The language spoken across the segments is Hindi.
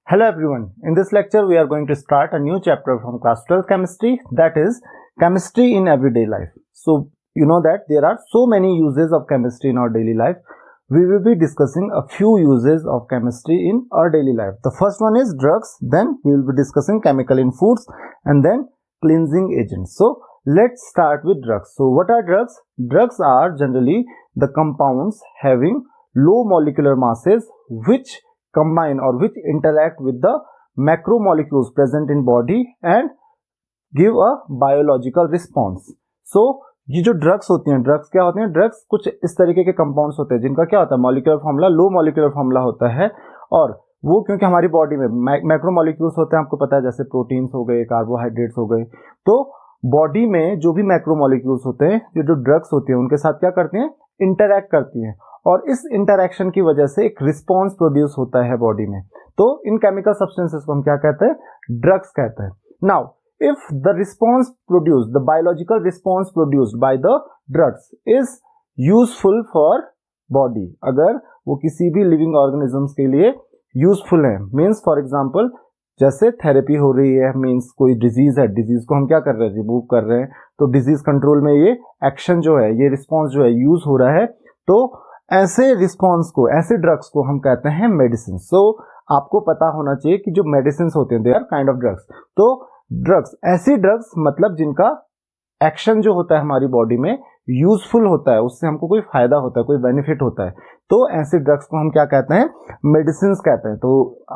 Hello everyone, in this lecture we are going to start a new chapter from class 12 chemistry, that is chemistry in everyday life. So you know that there are so many uses of chemistry in our daily life. We will be discussing a few uses of chemistry in our daily life. The first one is drugs, then we will be discussing chemical in foods and then cleansing agents. So let's start with drugs. So what are drugs? Drugs are generally the compounds having low molecular masses which combine or which interact with the macromolecules present in body and give a biological response. So ये जो ड्रग्स होती हैं, ड्रग्स क्या होते हैं? ड्रग्स कुछ इस तरीके के कंपाउंड्स होते हैं जिनका क्या होता है, molecular formula low molecular formula होता है, और वो क्योंकि हमारी बॉडी में मैक्रोमोलिक्यूल्स होते हैं, आपको पता है, जैसे प्रोटीन्स हो गए, कार्बोहाइड्रेट्स हो गए, तो बॉडी में जो भी मैक्रोमोलिक्यूल्स होते हैं, ये जो ड्रग्स होती हैं उनके साथ क्या करती हैं, इंटरैक्ट करती हैं, और इस इंटरैक्शन की वजह से एक रिस्पॉन्स प्रोड्यूस होता है बॉडी में. तो इन केमिकल सब्सटेंसेस को हम क्या कहते हैं? ड्रग्स कहते हैं. Now if the response produced, the biological response produced by the drugs is useful for body, अगर वो किसी भी लिविंग ऑर्गेनिजम्स के लिए यूजफुल है, मीन्स फॉर एग्जांपल जैसे थेरेपी हो रही है, मीन्स कोई डिजीज है, डिजीज को हम क्या कर रहे हैं, रिमूव कर रहे हैं, तो डिजीज कंट्रोल में ये एक्शन जो है, ये रिस्पॉन्स जो है यूज हो रहा है, तो ऐसे रिस्पॉन्स को, ऐसे ड्रग्स को हम कहते हैं मेडिसिन. सो आपको पता होना चाहिए कि जो मेडिसिन होते हैं they are kind of drugs. तो ड्रग्स, ऐसी ड्रग्स मतलब जिनका एक्शन जो होता है हमारी बॉडी में यूजफुल होता है, उससे हमको कोई फायदा होता है, कोई बेनिफिट होता है, तो ऐसे ड्रग्स को हम क्या कहते हैं? मेडिसिन कहते हैं. तो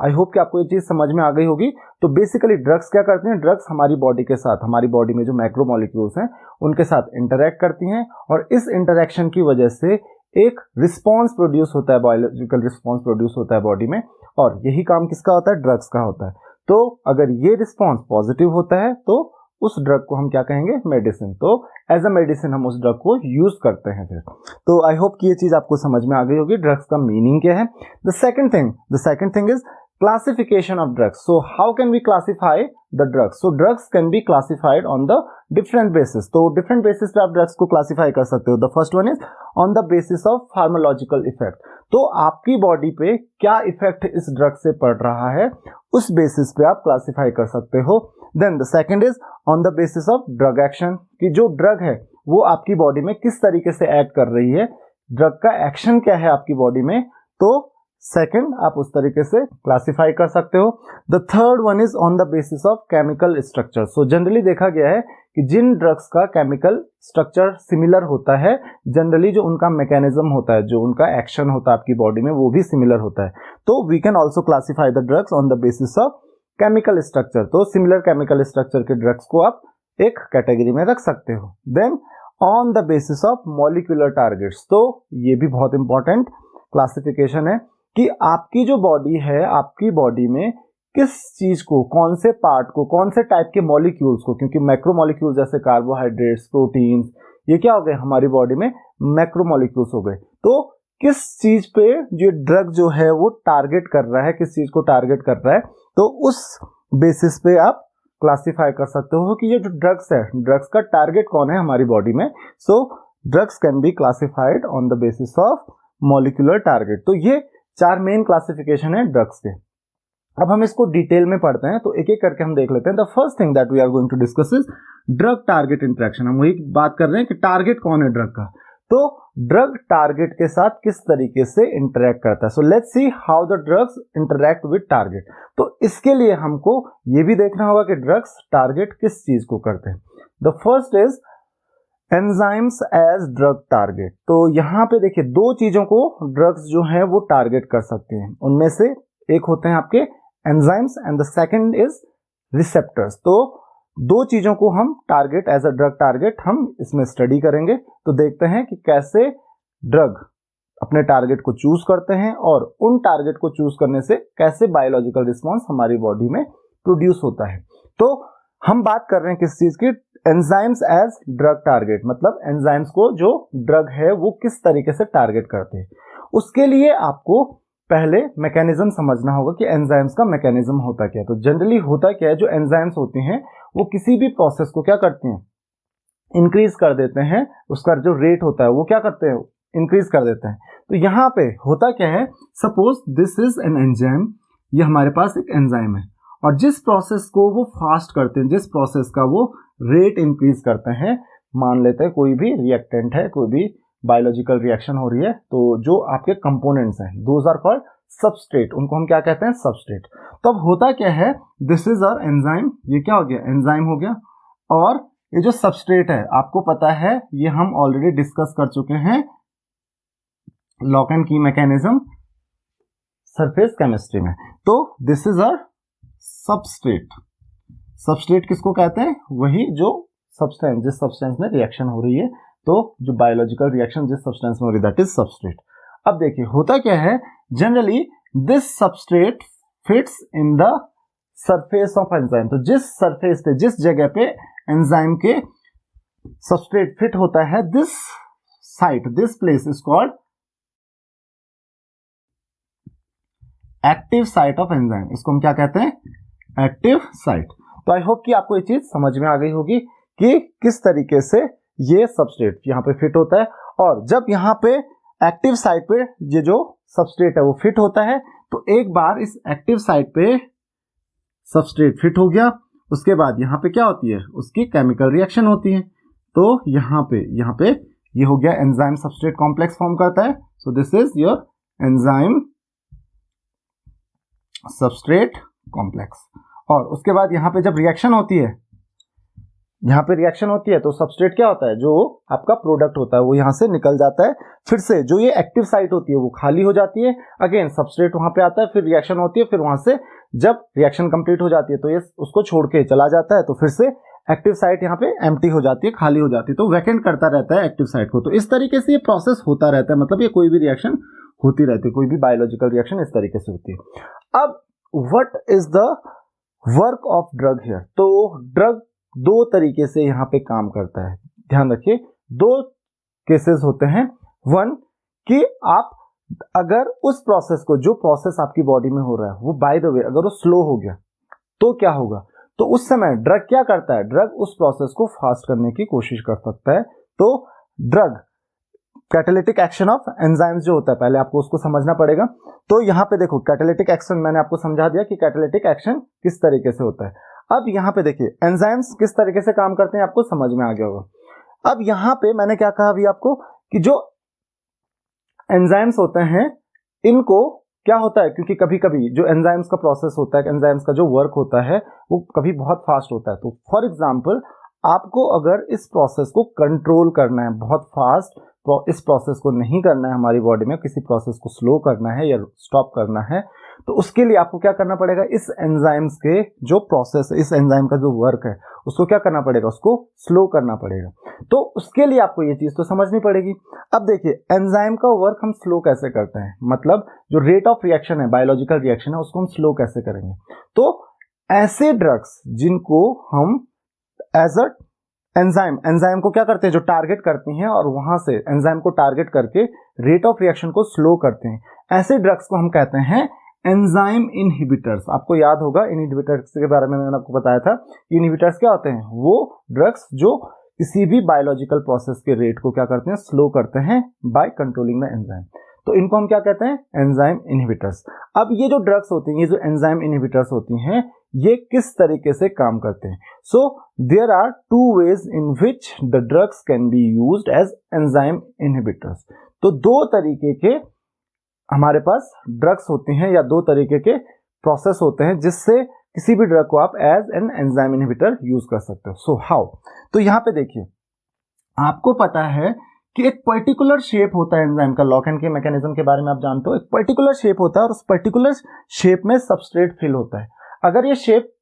आई होप कि आपको ये चीज समझ में आ गई होगी. तो बेसिकली ड्रग्स क्या करते हैं? ड्रग्स हमारी बॉडी के साथ, हमारी बॉडी में जो मैक्रोमोलिक्यूल्स हैं उनके साथ इंटरैक्ट करती हैं, और इस इंटरैक्शन की वजह से एक रिस्पॉन्स प्रोड्यूस होता है, बायोलॉजिकल रिस्पॉन्स प्रोड्यूस होता है बॉडी में, और यही काम किसका होता है? ड्रग्स का होता है. तो अगर ये रिस्पॉन्स पॉजिटिव होता है तो उस ड्रग को हम क्या कहेंगे? मेडिसिन. तो एज अ मेडिसिन हम उस ड्रग को यूज करते हैं फिर. तो आई होप कि ये चीज आपको समझ में आ गई होगी. ड्रग्स का मीनिंग क्या है? The second thing is classification of drugs. So how can we classify the drugs? So drugs can be classified on the different basis. तो different basis पे आप drugs को classify कर सकते हो. The first one is on the basis of pharmacological effect. तो आपकी बॉडी पे क्या इफेक्ट इस ड्रग से पड़ रहा है, उस बेसिस पे आप क्लासिफाई कर सकते हो. Then the second is on the basis of drug action, कि जो ड्रग है वो आपकी बॉडी में किस तरीके से एक्ट कर रही है, ड्रग का एक्शन क्या है आपकी बॉडी में, तो सेकंड आप उस तरीके से क्लासिफाई कर सकते हो. The third one is on the basis of chemical structure. So generally देखा गया है कि जिन ड्रग्स का केमिकल स्ट्रक्चर सिमिलर होता है, जनरली जो उनका मैकेनिज्म होता है, जो उनका एक्शन होता है आपकी बॉडी में, वो भी सिमिलर होता है. तो we can also classify the drugs on the basis of chemical structure. तो सिमिलर केमिकल स्ट्रक्चर के ड्रग्स को आप एक कैटेगरी में रख सकते हो. Then on the basis of molecular targets. तो ये भी बहुत इंपॉर्टेंट क्लासिफिकेशन है कि आपकी जो बॉडी है, आपकी बॉडी में किस चीज को, कौन से पार्ट को, कौन से टाइप के मॉलिक्यूल्स को, क्योंकि मैक्रोमोलिक्यूल्स जैसे कार्बोहाइड्रेट्स, प्रोटीन्स, ये क्या हो गए हमारी बॉडी में? मैक्रोमोलिक्यूल्स हो गए. तो किस चीज पे ये ड्रग जो है वो टारगेट कर रहा है, किस चीज को टारगेट कर रहा है, तो उस बेसिस पे आप क्लासिफाई कर सकते हो कि ये जो ड्रग्स है, ड्रग्स का टारगेट कौन है हमारी बॉडी में. सो drugs can be classified on the basis of molecular target. तो ये 4 मेन क्लासिफिकेशन है ड्रग्स के. अब हम इसको डिटेल में पढ़ते हैं, तो एक एक करके हम देख लेते हैं. The first thing that we are going to discuss is drug target interaction. हम वही बात कर रहे हैं कि टारगेट कौन है ड्रग का. तो ड्रग टारगेट के साथ किस तरीके से इंटरेक्ट करता है. So let's see how the drugs interact with target. तो इसके लिए हमको ये भी देखना होगा कि ड्रग्स टारगेट किस चीज को करते हैं. The first is enzymes as drug target. तो यहां पे देखिए दो चीजों को ड्रग्स जो है वो टारगेट कर सकते हैं. उनमें से एक होते हैं आपके enzymes and the second is receptors. तो दो चीजों को हम target as a drug target हम इसमें स्टडी करेंगे. तो देखते हैं कि कैसे ड्रग अपने टारगेट को चूज करते हैं और उन टारगेट को चूज करने से कैसे बायोलॉजिकल रिस्पॉन्स हमारी बॉडी में प्रोड्यूस होता है. तो हम बात कर रहे हैं किस चीज की? एंजाइम्स एज ड्रग टारगेट, मतलब एंजाइम्स को जो ड्रग है वो किस तरीके से टारगेट करते हैं. उसके लिए आपको पहले मैकेनिज्म समझना होगा कि एंजाइम्स का मैकेनिज्म होता क्या है. तो जनरली होता क्या है, जो एंजाइम्स होती हैं वो किसी भी प्रोसेस को क्या करती हैं? इंक्रीज कर देते हैं. उसका जो रेट होता है वो क्या करते हैं? इंक्रीज कर देते हैं. तो यहां पे होता क्या है, suppose this is an enzyme ये हमारे पास एक एंजाइम है, और जिस प्रोसेस को वो फास्ट करते हैं, जिस प्रोसेस का वो रेट इंक्रीज करते हैं, मान लेते हैं कोई भी रिएक्टेंट है, कोई भी बायोलॉजिकल रिएक्शन हो रही है, तो जो आपके कंपोनेंट्स हैं दोज आर कॉल्ड सबस्ट्रेट, उनको हम क्या कहते हैं, सबस्ट्रेट। तो अब होता क्या है, दिस इज आवर एंजाइम, ये क्या हो गया, एंजाइम हो गया, और ये जो सबस्ट्रेट है आपको पता है ये हम ऑलरेडी डिस्कस कर चुके हैं लॉक एंड की मैकेनिज्म सरफेस केमिस्ट्री में। तो this is a substrate. Substrate किसको कहते हैं, वही जो सब्सटेंस, जिस सब्सटेंस में रिएक्शन हो रही है, तो जो बायोलॉजिकल रिएक्शन जिस सब्सटेंस में हो रही है दैट इज सबस्ट्रेट। अब देखिए होता क्या है, generally this substrate fits in the surface of enzyme. तो जिस सरफेस पे, जिस जगह पे एंजाइम के सबस्ट्रेट फिट होता है, this site, this place is called active site of enzyme. इसको हम क्या कहते हैं, एक्टिव साइट। तो आई होप कि आपको ये चीज समझ में आ गई होगी कि किस तरीके से ये सबस्ट्रेट यहाँ पे फिट होता है, और जब यहाँ पे एक्टिव साइट पे ये जो सबस्ट्रेट है वो फिट होता है, तो एक बार इस एक्टिव साइट पे सबस्ट्रेट फिट हो गया, उसके बाद यहाँ पे क्या होती है, उसकी केमिकल रिएक्शन होती है। तो यहाँ पे ये हो गया एंजाइम सबस्ट्रेट कॉम्प्लेक्स फॉर्म करता है। सो this is your enzyme substrate complex. और उसके बाद यहाँ पे जब रिएक्शन होती है, यहाँ पे रिएक्शन होती है, तो सबस्ट्रेट क्या होता है, जो आपका प्रोडक्ट होता है वो यहाँ से निकल जाता है, फिर से जो ये एक्टिव साइट होती है वो खाली हो जाती है, अगेन सबस्ट्रेट वहां पे आता है, फिर रिएक्शन होती है, फिर वहां से जब रिएक्शन कंप्लीट हो जाती है तो ये उसको छोड़ के चला जाता है, तो फिर से एक्टिव साइट यहाँ पे एम्प्टी हो जाती है, खाली हो जाती है, तो वैकेंट करता रहता है एक्टिव साइट को। तो इस तरीके से ये प्रोसेस होता रहता है, मतलब ये कोई भी रिएक्शन होती रहती है, कोई भी बायोलॉजिकल रिएक्शन इस तरीके से होती है। अब what is the work of drug here. तो ड्रग दो तरीके से यहाँ पे काम करता है, ध्यान रखिए, दो केसेस होते हैं। वन कि आप अगर उस प्रोसेस को, जो प्रोसेस आपकी बॉडी में हो रहा है वो बाय द वे अगर वो स्लो हो गया तो क्या होगा, तो उस समय ड्रग क्या करता है, ड्रग उस प्रोसेस को फास्ट करने की कोशिश कर सकता है। तो drug catalytic action of enzymes जो होता है, पहले आपको उसको समझना पड़ेगा। तो यहाँ पे देखो कैटालिटिक एक्शन मैंने आपको समझा दिया कि कैटालिटिक एक्शन किस तरीके से होता है। अब यहाँ पे देखिए एंजाइम्स किस तरीके से काम करते हैं, आपको समझ में आ गया होगा। अब यहाँ पे मैंने क्या कहा अभी आपको कि जो एंजाइम्स होते हैं इनको क्या होता है, क्योंकि कभी कभी जो एंजाइम्स का प्रोसेस होता है, एंजाइम्स का जो वर्क होता है वो कभी बहुत फास्ट होता है। तो फॉर एग्जांपल आपको अगर इस प्रोसेस को कंट्रोल करना है बहुत फास्ट, तो इस प्रोसेस को नहीं करना है हमारी बॉडी में, किसी प्रोसेस को स्लो करना है या स्टॉप करना है, तो उसके लिए आपको क्या करना पड़ेगा, इस एंजाइम्स के जो प्रोसेस, इस एंजाइम का जो वर्क है उसको क्या करना पड़ेगा, उसको स्लो करना पड़ेगा। तो उसके लिए आपको ये चीज तो समझनी पड़ेगी। अब देखिए एंजाइम का वर्क हम स्लो कैसे करते हैं, मतलब जो रेट ऑफ रिएक्शन है, बायोलॉजिकल रिएक्शन है, उसको हम स्लो कैसे करेंगे। तो ऐसे ड्रग्स जिनको हम एज अ एंजाइम को क्या करते हैं, जो टारगेट करती हैं और वहां से एंजाइम को टारगेट करके रेट ऑफ रिएक्शन को स्लो करते हैं, ऐसे ड्रग्स को हम कहते हैं एंजाइम इनहिबिटर्स। आपको याद होगा इनहिबिटर्स के बारे में मैंने आपको बताया था। इनहिबिटर्स क्या होते हैं, वो ड्रग्स जो किसी भी बायोलॉजिकल प्रोसेस के रेट को क्या करते हैं, स्लो करते हैं बाय कंट्रोलिंग द एंजाइम। तो इनको हम क्या कहते हैं, एंजाइम इनहिबिटर्स। अब ये जो ड्रग्स होती हैं, ये जो एंजाइम इनहिबिटर्स होती हैं, ये किस तरीके से काम करते हैं। So there are two ways in which the drugs can be used as enzyme inhibitors. तो दो तरीके के हमारे पास ड्रग्स होती हैं या दो तरीके के प्रोसेस होते हैं जिससे किसी भी ड्रग को आप as an enzyme inhibitor use कर सकते हो। सो हाउ, तो यहां पे देखिए आपको पता है कि एक पर्टिकुलर शेप होता है एंजाइम का, लॉक एंड की मैकेनिज्म के बारे में आप जानते हो, एक पर्टिकुलर शेप होता है और उस पर्टिकुलर शेप में सबस्ट्रेट फिल होता है। अगर ये शेप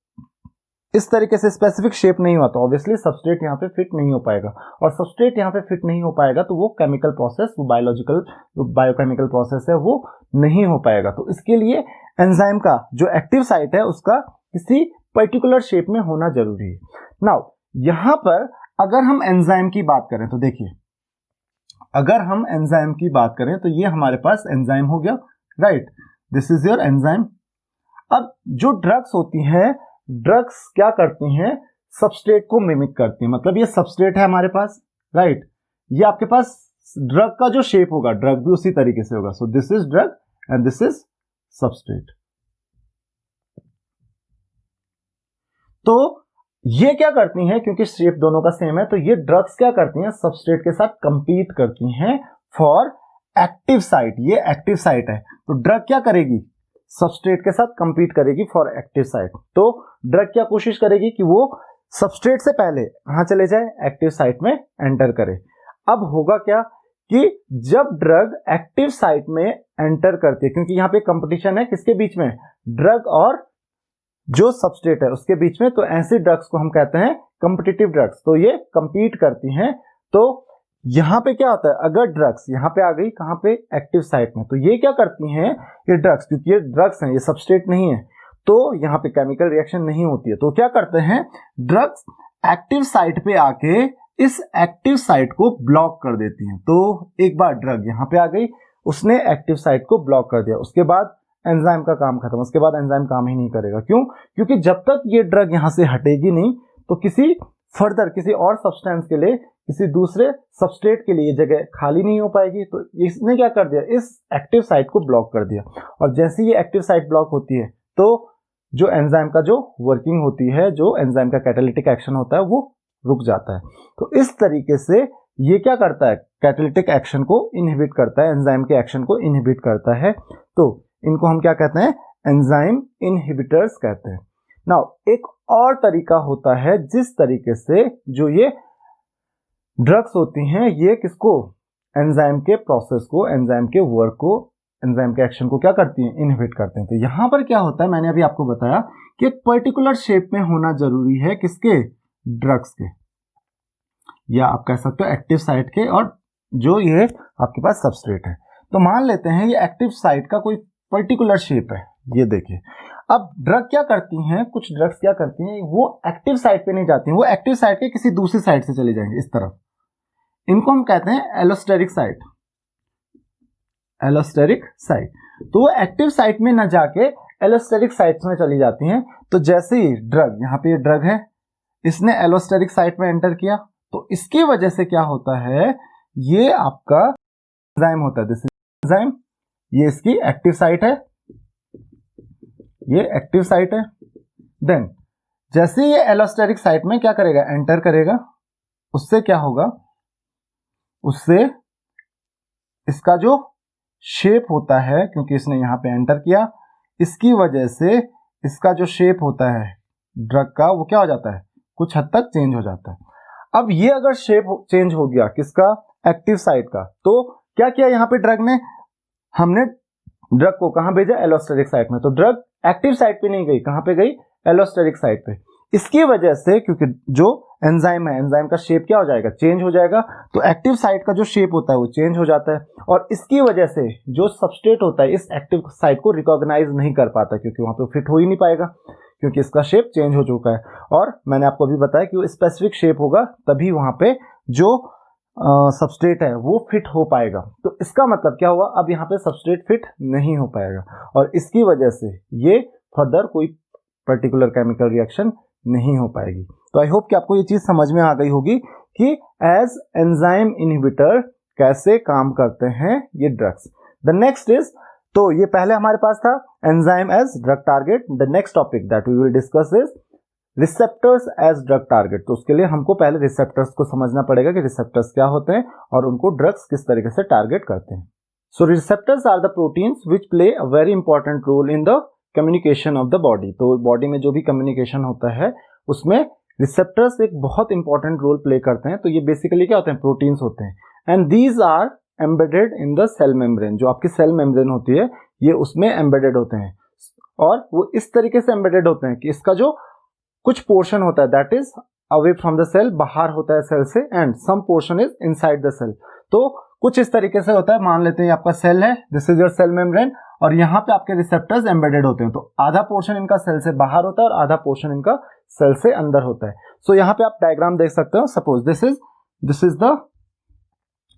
इस तरीके से स्पेसिफिक शेप नहीं हुआ तो ऑब्वियसली सबस्ट्रेट यहाँ पे फिट नहीं हो पाएगा, और सबस्ट्रेट यहाँ पे फिट नहीं हो पाएगा तो वो केमिकल प्रोसेस, वो बायोलॉजिकल बायोकेमिकल प्रोसेस है वो नहीं हो पाएगा। तो इसके लिए एंजाइम का जो एक्टिव साइट है उसका किसी पर्टिकुलर शेप में होना जरूरी है। नाउ यहां पर अगर हम एंजाइम की बात करें तो देखिए, अगर हम एंजाइम की बात करें तो ये हमारे पास एंजाइम हो गया, right, this is your enzyme. अब जो ड्रग्स होती हैं, ड्रग्स क्या करती हैं, सबस्ट्रेट को मिमिक करती हैं, मतलब ये सबस्ट्रेट है हमारे पास, राइट, ये आपके पास ड्रग का जो शेप होगा ड्रग भी उसी तरीके से होगा। सो this is drug and this is substrate. तो ये क्या करती हैं, क्योंकि शेप दोनों का सेम है, तो ये ड्रग्स क्या करती हैं, सबस्ट्रेट के साथ कंपीट करती हैं फॉर एक्टिव साइट। ये एक्टिव साइट है, तो ड्रग क्या करेगी, सबस्ट्रेट के साथ कंपीट करेगी फॉर एक्टिव साइट। तो ड्रग क्या कोशिश करेगी कि वो सबस्ट्रेट से पहले कहां चले जाए, एक्टिव साइट में एंटर करे। अब होगा क्या कि जब ड्रग एक्टिव साइट में एंटर करती है, क्योंकि यहां पे कंपटीशन है किसके बीच में, ड्रग और जो सबस्ट्रेट है उसके बीच में, तो ऐसे ड्रग्स को हम कहते हैं कॉम्पिटिटिव ड्रग्स। तो ये कंपीट करती हैं। तो यहां पे क्या होता है, अगर ड्रग्स यहां पे आ गई कहां पे, एक्टिव साइट में, तो ये क्या करती हैं, ये ड्रग्स, क्योंकि ये ड्रग्स हैं, ये सबस्ट्रेट नहीं है, तो यहां पे केमिकल रिएक्शन नहीं होती है। तो क्या करते हैं, ड्रग्स एक्टिव साइट पे आके इस एक्टिव साइट को ब्लॉक कर देती हैं। तो एक बार ड्रग यहां पे आ गई, उसने एक्टिव साइट को ब्लॉक कर दिया, उसके बाद एंजाइम का काम खत्म, उसके बाद एंजाइम काम ही नहीं करेगा। क्यों, क्योंकि जब तक ये ड्रग यहां से हटेगी नहीं, तो किसी फर्दर किसी और सब्सटेंस के लिए, किसी दूसरे सबस्ट्रेट के लिए जगह खाली नहीं हो पाएगी। तो इसने क्या कर दिया, इस एक्टिव साइट को ब्लॉक कर दिया। और जैसे ये एक्टिव साइट ब्लॉक होती है, तो जो एंजाइम का जो वर्किंग होती है, जो एंजाइम का कैटालिटिक एक्शन होता है, वो रुक जाता है। तो इस तरीके से ये क्या करता है, कैटालिटिक एक्शन को इनहिबिट करता है, एंजाइम के एक्शन को इनहिबिट करता है। तो इनको हम क्या कहते हैं, एंजाइम इनहिबिटर्स कहते हैं। नाउ एक और तरीका होता है जिस तरीके से जो ये ड्रग्स होती हैं, ये किसको, एंजाइम के प्रोसेस को, एंजाइम के वर्क को, एंजाइम के एक्शन को क्या करती हैं, इनहिबिट करते हैं। तो यहां पर क्या होता है, मैंने अभी आपको बताया कि एक पर्टिकुलर शेप में होना जरूरी है, किसके, ड्रग्स के, या आप कह सकते हो एक्टिव साइट के, और जो ये आपके पास सबस्ट्रेट है। तो मान लेते हैं ये एक्टिव साइट का कोई पर्टिकुलर शेप है, ये देखिए। अब ड्रग क्या करती हैं, कुछ ड्रग्स क्या करती हैं, वो एक्टिव साइट पे नहीं जाती हैं, वो एक्टिव साइट के किसी दूसरी साइड से चले जाएंगे इस तरफ। इनको हम कहते हैं एलोस्टेरिक साइट, एलोस्टेरिक साइट। तो वो एक्टिव साइट में न जाके एलोस्टेरिक साइट में चली जाती हैं। तो जैसे ही ड्रग, यहाँ पे ड्रग है, इसने एलोस्टेरिक साइट में एंटर किया, तो इसकी वजह से क्या होता है, ये आपका एंजाइम होता है, दिस इज एंजाइम, ये इसकी एक्टिव साइट है, ये एक्टिव साइट है। देन जैसे ये एलोस्टेरिक साइट में क्या करेगा, एंटर करेगा, उससे क्या होगा, उससे इसका जो शेप होता है, क्योंकि इसने यहां पे एंटर किया, इसकी वजह से इसका जो शेप होता है ड्रग का, वो क्या हो जाता है, कुछ हद तक चेंज हो जाता है। अब ये अगर शेप चेंज हो गया किसका, एक्टिव साइट का, तो क्या किया यहां पे ड्रग ने, हमने ड्रग को कहां भेजा, एलोस्टेरिक साइट में। तो ड्रग एक्टिव साइट पे नहीं गई, कहां पे गई, एलोस्टेरिक साइट पे। इसकी वजह से, क्योंकि जो एंजाइम है, एंजाइम का शेप क्या हो जाएगा, चेंज हो जाएगा, तो एक्टिव साइट का जो शेप होता है वो चेंज हो जाता है। और इसकी वजह से जो सबस्ट्रेट होता है इस एक्टिव साइट को रिकॉग्नाइज नहीं कर पाता, क्योंकि वहां पे फिट हो ही नहीं पाएगा, क्योंकि इसका शेप चेंज हो चुका है। और मैंने आपको अभी बताया कि वो स्पेसिफिक शेप होगा, तभी वहां पे जो सबस्ट्रेट है वो फिट हो पाएगा। तो इसका मतलब क्या हुआ, अब यहाँ पे सबस्ट्रेट फिट नहीं हो पाएगा, और इसकी वजह से ये फर्दर कोई पर्टिकुलर केमिकल रिएक्शन नहीं हो पाएगी। तो आई होप कि आपको ये चीज समझ में आ गई होगी कि एज एंजाइम इनहिबिटर कैसे काम करते हैं ये ड्रग्स। द नेक्स्ट इज, तो ये पहले हमारे पास था enzyme as drug target. The next topic that we will discuss is receptors as drug target. तो उसके लिए हमको पहले रिसेप्टर्स को समझना पड़ेगा कि रिसेप्टर्स क्या होते हैं और उनको ड्रग्स किस तरीके से टारगेट करते हैं। So receptors are the proteins which play a very important role in the communication of the body. तो बॉडी में जो भी कम्युनिकेशन होता है उसमें रिसेप्टर्स एक बहुत इंपॉर्टेंट रोल प्ले करते हैं। तो ये बेसिकली क्या होते हैं, प्रोटीन्स होते हैं, and these are embedded in the cell membrane. जो आपकी सेल मेम्ब्रेन होती है ये उसमें एम्बेडेड होते हैं, और वो इस तरीके से एम्बेडेड होते हैं कि इसका जो कुछ पोर्शन होता है that is away from the cell, बाहर होता है सेल से, and some portion is inside the cell. तो कुछ इस तरीके से होता है, मान लेते हैं आपका सेल है, this is your cell membrane, और यहाँ पे आपके रिसेप्टर्स एम्बेडेड होते हैं। तो आधा पोर्शन इनका सेल से बाहर होता है और आधा पोर्शन इनका सेल से अंदर होता है। सो यहाँ पे आप डायग्राम देख सकते हो, suppose this is the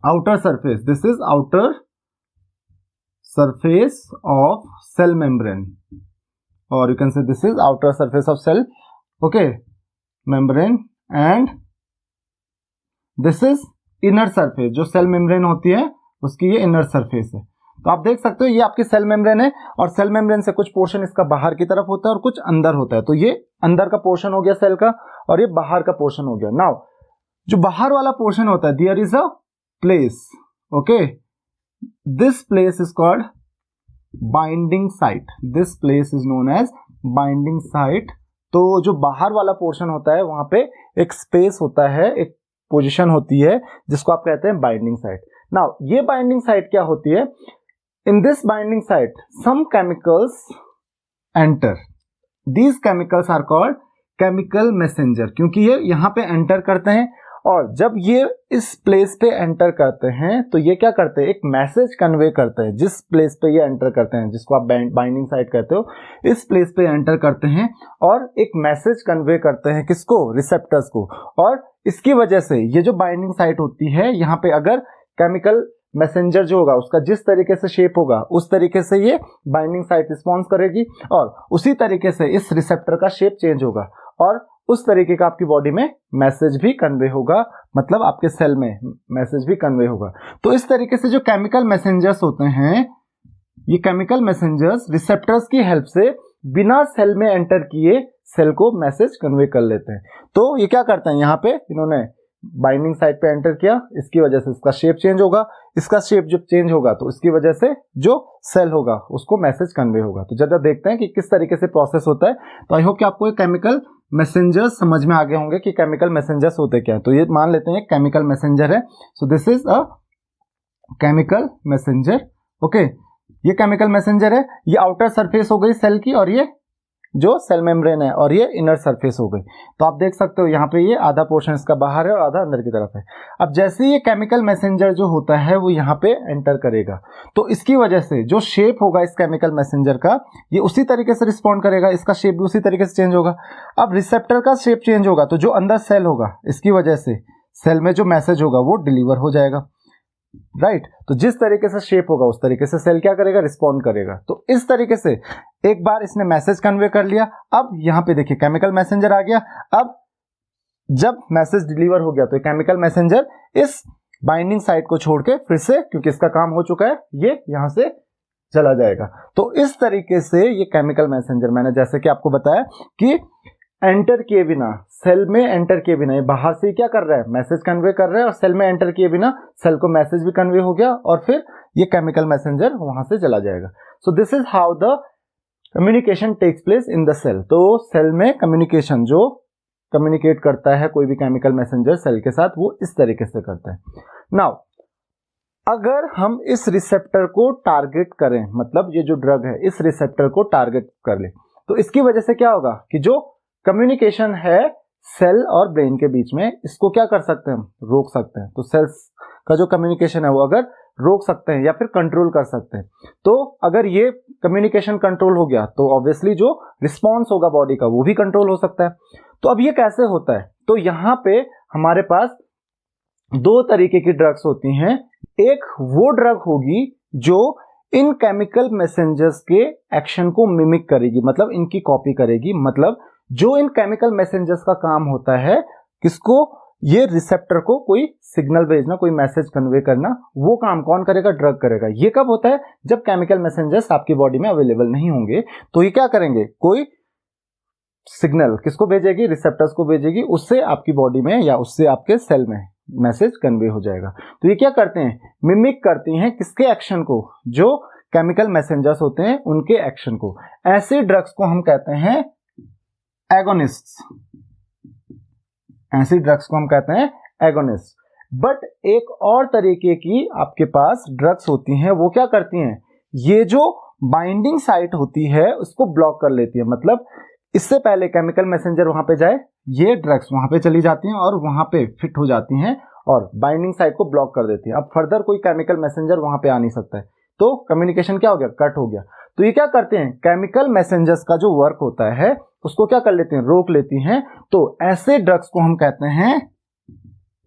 outer surface, this is outer surface of cell membrane, और you can say this is outer surface of cell, okay, membrane, and this is inner surface, जो सेल मेम्ब्रेन होती है उसकी ये इनर सरफेस है। तो आप देख सकते हो ये आपकी सेल मेम्ब्रेन है और सेल मेम्ब्रेन से कुछ पोर्शन इसका बाहर की तरफ होता है और कुछ अंदर होता है। तो ये अंदर का पोर्शन हो गया सेल का और ये बाहर का पोर्शन हो गया। नाउ जो बाहर वाला पोर्शन होता है, there is a place, okay, this place is called binding site, this place is known as binding site. तो जो बाहर वाला पोर्शन होता है वहां पे एक स्पेस होता है, एक पोजीशन होती है जिसको आप कहते हैं बाइंडिंग साइट। नाउ ये बाइंडिंग साइट क्या होती है, in this binding site some chemicals enter, these chemicals are called chemical messenger, क्योंकि ये यहाँ पे एंटर करते हैं और जब ये इस प्लेस पे एंटर करते हैं तो ये क्या करते हैं, एक मैसेज कन्वे करते हैं। जिस प्लेस पे ये एंटर करते हैं, जिसको आप बाइंडिंग साइट कहते हो, इस प्लेस पे एंटर करते हैं और एक मैसेज कन्वे करते हैं, किसको, रिसेप्टर्स को। और इसकी वजह से ये जो बाइंडिंग साइट होती है, यहाँ पे अगर केमिकल मैसेंजर जो होगा उसका जिस तरीके से शेप होगा उस तरीके से ये बाइंडिंग साइट रिस्पॉन्स करेगी और उसी तरीके से इस रिसेप्टर का शेप चेंज होगा और उस तरीके का आपकी बॉडी में मैसेज भी कन्वे होगा, मतलब आपके सेल में मैसेज भी कन्वे होगा। तो इस तरीके से जो केमिकल मैसेंजर्स होते हैं, ये केमिकल मैसेंजर्स रिसेप्टर्स की हेल्प से बिना सेल में एंटर किए सेल को मैसेज कन्वे कर लेते हैं। तो ये क्या करते हैं, यहाँ पे इन्होंने बाइंडिंग साइट पे एंटर किया, इसकी वजह से इसका शेप चेंज होगा, इसका शेप जब चेंज होगा तो इसकी वजह से जो सेल होगा उसको मैसेज कन्वे होगा। तो जब देखते हैं कि किस तरीके से प्रोसेस होता है, तो आई होप कि आपको केमिकल मैसेंजर्स समझ में आ गए होंगे कि केमिकल मैसेंजर्स होते क्या है। तो ये मान लेते हैं केमिकल मैसेंजर है, सो this is a chemical messenger, okay. ये केमिकल मैसेंजर है, ये आउटर सरफेस हो गई सेल की और ये जो सेल मेम्ब्रेन है और ये इनर सरफेस हो गई। तो आप देख सकते हो यहाँ पे ये आधा पोर्शन इसका बाहर है और आधा अंदर की तरफ है। अब जैसे ये केमिकल मैसेंजर जो होता है वो यहाँ पे एंटर करेगा तो इसकी वजह से जो शेप होगा इस केमिकल मैसेंजर का, ये उसी तरीके से रिस्पॉन्ड करेगा, इसका शेप भी उसी तरीके से चेंज होगा। अब रिसेप्टर का शेप चेंज होगा तो जो अंदर सेल होगा इसकी वजह से सेल में जो मैसेज होगा वो डिलीवर हो जाएगा, राइट। तो जिस तरीके से शेप होगा उस तरीके से सेल क्या करेगा, रिस्पॉन्ड करेगा। तो इस तरीके से एक बार इसने मैसेज कन्वे कर लिया। अब यहां पे देखिए केमिकल मैसेंजर आ गया। अब जब मैसेज डिलीवर हो गया तो केमिकल मैसेंजर इस बाइंडिंग साइट को छोड़ के फिर से, क्योंकि इसका काम हो चुका है, ये यहां से चला जाएगा। तो इस तरीके से ये केमिकल मैसेंजर, मैंने जैसे कि आपको बताया कि एंटर किए बिना, सेल में एंटर किए बिना, ये बाहर से क्या कर रहा है, मैसेज कन्वे कर रहा है और सेल में एंटर किए बिना सेल को मैसेज भी कन्वे हो गया और फिर ये केमिकल मैसेंजर वहां से चला जाएगा। So this is how the communication takes place in the cell. तो सेल में कम्युनिकेशन, जो कम्युनिकेट करता है कोई भी केमिकल मैसेंजर सेल के साथ, वो इस तरीके से करता है। नाउ अगर हम इस रिसेप्टर को टारगेट करें, मतलब ये जो ड्रग है इस रिसेप्टर को टारगेट कर ले, तो इसकी वजह से क्या होगा कि जो कम्युनिकेशन है सेल और ब्रेन के बीच में, इसको क्या कर सकते हैं, हम रोक सकते हैं। तो सेल्स का जो कम्युनिकेशन है वो अगर रोक सकते हैं या फिर कंट्रोल कर सकते हैं। तो अगर ये कम्युनिकेशन कंट्रोल हो गया तो ऑब्वियसली जो रिस्पॉन्स होगा बॉडी का वो भी कंट्रोल हो सकता है। तो अब ये कैसे होता है, तो यहाँ पे हमारे पास दो तरीके की ड्रग्स होती हैं। एक वो ड्रग होगी जो इन केमिकल मैसेंजर्स के एक्शन को मिमिक करेगी, मतलब इनकी कॉपी करेगी। मतलब जो इन केमिकल मैसेंजर्स का काम होता है, किसको, ये रिसेप्टर को कोई सिग्नल भेजना, कोई मैसेज कन्वे करना, वो काम कौन करेगा, ड्रग करेगा। ये कब होता है, जब केमिकल मैसेंजर्स आपकी बॉडी में अवेलेबल नहीं होंगे तो ये क्या करेंगे, कोई सिग्नल किसको भेजेगी, रिसेप्टर्स को भेजेगी, उससे आपकी बॉडी में या उससे आपके सेल में मैसेज कन्वे हो जाएगा। तो ये क्या करते हैं, मिमिक करती हैं किसके एक्शन को, जो केमिकल मैसेंजर्स होते हैं उनके एक्शन को। ऐसे ड्रग्स को हम कहते हैं एगोनिस्ट्स, ऐसी ड्रग्स को हम कहते हैं एगोनिस्ट। बट एक और तरीके की आपके पास ड्रग्स होती हैं, वो क्या करती हैं, ये जो बाइंडिंग साइट होती है उसको ब्लॉक कर लेती है। मतलब इससे पहले केमिकल मैसेंजर वहां पे जाए, ये ड्रग्स वहां पे चली जाती हैं और वहां पे फिट हो जाती हैं और बाइंडिंग साइट को ब्लॉक कर देती हैं। अब फर्दर कोई केमिकल मैसेंजर वहां पे आ नहीं सकता है, तो कम्युनिकेशन क्या हो गया, कट हो गया। तो ये क्या करते हैं, केमिकल मैसेंजर्स का जो वर्क होता है उसको क्या कर लेते हैं, रोक लेती हैं। तो ऐसे ड्रग्स को हम कहते हैं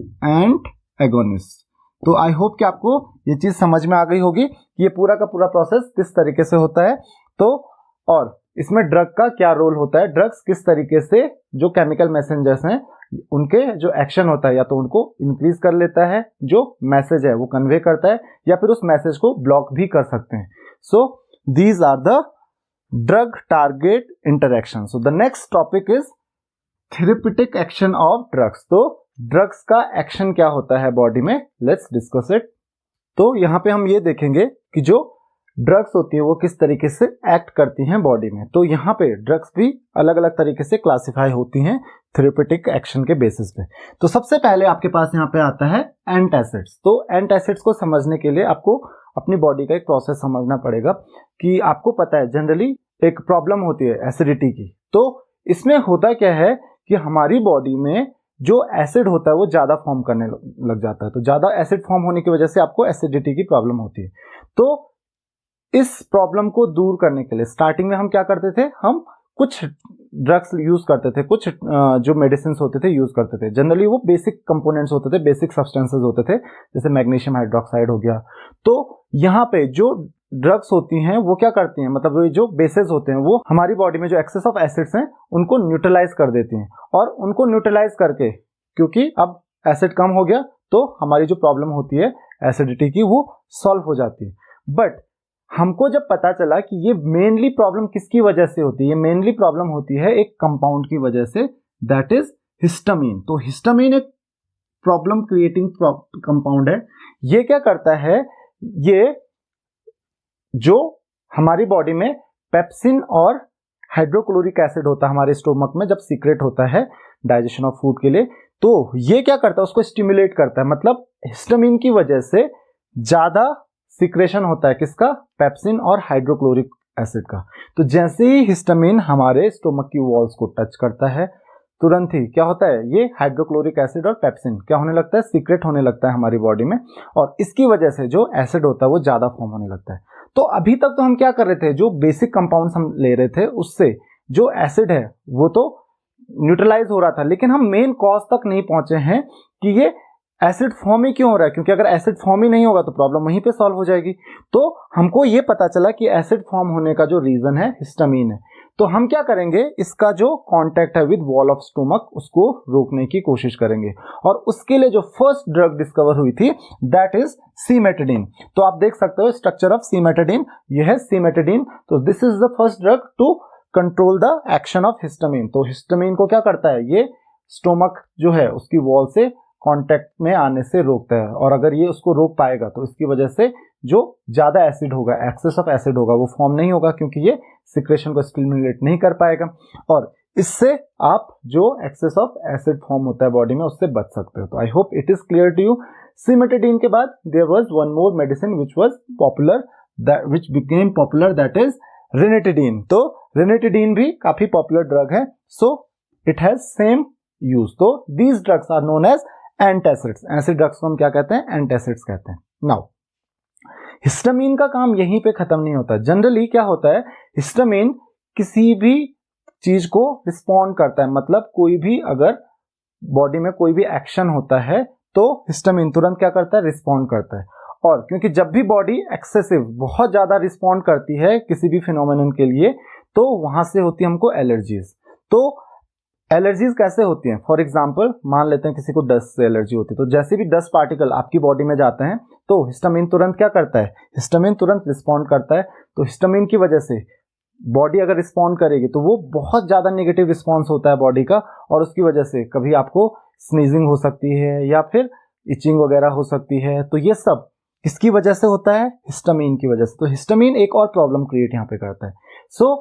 एंटागोनिस्ट। तो आई होप कि आपको ये चीज समझ में आ गई होगी कि ये पूरा का पूरा प्रोसेस किस तरीके से होता है। तो और इसमें ड्रग का क्या रोल होता है, ड्रग्स किस तरीके से जो केमिकल मैसेंजर्स हैं उनके जो एक्शन होता है या तो उनको इंक्रीज कर लेता है, जो मैसेज है वो कन्वे करता है, या फिर उस मैसेज को ब्लॉक भी कर सकते हैं. So these are the drug target interaction. So the next topic is therapeutic action of drugs. तो ड्रग्स का एक्शन क्या होता है बॉडी में, लेट्स डिस्कस इट. तो यहाँ पे हम ये देखेंगे कि जो ड्रग्स होती है वो किस तरीके से एक्ट करती हैं बॉडी में. तो यहाँ पे ड्रग्स भी अलग अलग तरीके से क्लासिफाई होती हैं थेरेप्यूटिक एक्शन के बेसिस पे. तो सबसे पहले आपके पास यहाँ पे आता है एंटासिड्स. तो एंटासिड्स को समझने के लिए आपको अपनी बॉडी का एक प्रोसेस समझना पड़ेगा कि आपको पता है जनरली एक प्रॉब्लम होती है एसिडिटी की. तो इसमें होता क्या है कि हमारी बॉडी में जो एसिड होता है वो ज्यादा फॉर्म करने लग जाता है. तो ज्यादा एसिड फॉर्म होने की वजह से आपको एसिडिटी की प्रॉब्लम होती है. तो इस प्रॉब्लम को दूर करने के लिए स्टार्टिंग में हम क्या करते थे, हम कुछ ड्रग्स यूज करते थे, कुछ जो मेडिसिन होते थे यूज करते थे. जनरली वो बेसिक कंपोनेंट्स होते थे, बेसिक सब्सटेंसेस होते थे, जैसे मैग्नीशियम हाइड्रोक्साइड हो गया. तो यहाँ पे जो ड्रग्स होती हैं वो क्या करती हैं, मतलब जो बेसेस होते हैं वो हमारी बॉडी में जो एक्सेस ऑफ एसिड्स हैं उनको न्यूट्रलाइज कर देती हैं. और उनको न्यूट्रलाइज करके, क्योंकि अब एसिड कम हो गया तो हमारी जो प्रॉब्लम होती है एसिडिटी की वो सॉल्व हो जाती है. बट हमको जब पता चला कि ये मेनली प्रॉब्लम किसकी वजह से होती है, ये मेनली प्रॉब्लम होती है एक कंपाउंड की वजह से, दैट इज हिस्टामिन. तो हिस्टामिन एक प्रॉब्लम क्रिएटिंग कंपाउंड है. ये क्या करता है, ये जो हमारी बॉडी में पेप्सिन और हाइड्रोक्लोरिक एसिड होता है हमारे स्टोमक में जब सीक्रेट होता है डाइजेशन ऑफ फूड के लिए, तो ये क्या करता है, उसको स्टिमुलेट करता है. मतलब हिस्टामिन की वजह से ज्यादा सीक्रेशन होता है किसका, पेप्सिन और हाइड्रोक्लोरिक एसिड का. तो जैसे ही हिस्टामिन हमारे स्टोमक की वॉल्स को टच करता है, तुरंत ही क्या होता है, ये हाइड्रोक्लोरिक एसिड और पेप्सिन क्या होने लगता है, सीक्रेट होने लगता है हमारी बॉडी में. और इसकी वजह से जो एसिड होता है वो ज्यादा फॉर्म होने लगता है. तो अभी तक तो हम क्या कर रहे थे, जो बेसिक कंपाउंड्स हम ले रहे थे उससे जो एसिड है वो तो न्यूट्रलाइज हो रहा था, लेकिन हम मेन कॉज तक नहीं पहुंचे हैं कि ये एसिड फॉर्म ही क्यों हो रहा है. क्योंकि अगर एसिड फॉर्म ही नहीं होगा तो प्रॉब्लम वहीं पे सॉल्व हो जाएगी. तो हमको ये पता चला कि एसिड फॉर्म होने का जो रीजन है हिस्टामिन है. तो हम क्या करेंगे, इसका जो कांटेक्ट है विद वॉल ऑफ स्टोमक उसको रोकने की कोशिश करेंगे. और उसके लिए जो फर्स्ट ड्रग डिस्कवर हुई थी दैट इज सिमेटाडीन. तो आप देख सकते हो स्ट्रक्चर ऑफ सिमेटाडीन, यह है सिमेटाडीन. तो this is the first drug to control the action of histamine. तो हिस्टामिन को क्या करता है, ये स्टोमक जो है उसकी वॉल से कांटेक्ट में आने से रोकता है. और अगर ये उसको रोक पाएगा तो इसकी वजह से जो ज्यादा एसिड होगा, एक्सेस ऑफ एसिड होगा, वो फॉर्म नहीं होगा क्योंकि ये सिक्रेशन को स्टिमुलेट नहीं कर पाएगा. और इससे आप जो एक्सेस ऑफ एसिड फॉर्म होता है बॉडी में उससे बच सकते हो. तो I hope it is clear to you. Cimetidine के बाद there was one more medicine which was popular, that which became popular, that is ranitidine. तो रेनिटिडीन भी काफी पॉपुलर ड्रग है. So it has same use. तो these drugs are known as antacids. ऐसे ड्रग्स को हम क्या कहते हैं, एंटासिड्स कहते हैं. नाउ हिस्टामिन का काम यहीं पे खत्म नहीं होता. जनरली क्या होता है, हिस्टामिन किसी भी चीज को रिस्पॉन्ड करता है. मतलब कोई भी अगर बॉडी में कोई भी एक्शन होता है तो हिस्टामिन तुरंत क्या करता है, रिस्पॉन्ड करता है. और क्योंकि जब भी बॉडी एक्सेसिव बहुत ज्यादा रिस्पॉन्ड करती है किसी भी फिनोमेनन के लिए, तो वहां से होती है हमको एलर्जीज. तो एलर्जीज कैसे होती हैं, फॉर एग्जाम्पल मान लेते हैं किसी को डस्ट से एलर्जी होती है, तो जैसे भी डस्ट पार्टिकल आपकी बॉडी में जाते हैं तो हिस्टामिन तुरंत क्या करता है, हिस्टामिन तुरंत रिस्पॉन्ड करता है. तो हिस्टामिन की वजह से बॉडी अगर रिस्पॉन्ड करेगी तो वो बहुत ज्यादा नेगेटिव रिस्पॉन्स होता है बॉडी का, और उसकी वजह से कभी आपको स्नीजिंग हो सकती है या फिर इचिंग वगैरह हो सकती है. तो ये सब किसकी वजह से होता है, हिस्टामिन की वजह से. तो हिस्टामिन एक और प्रॉब्लम क्रिएट यहाँ पे करता है. सो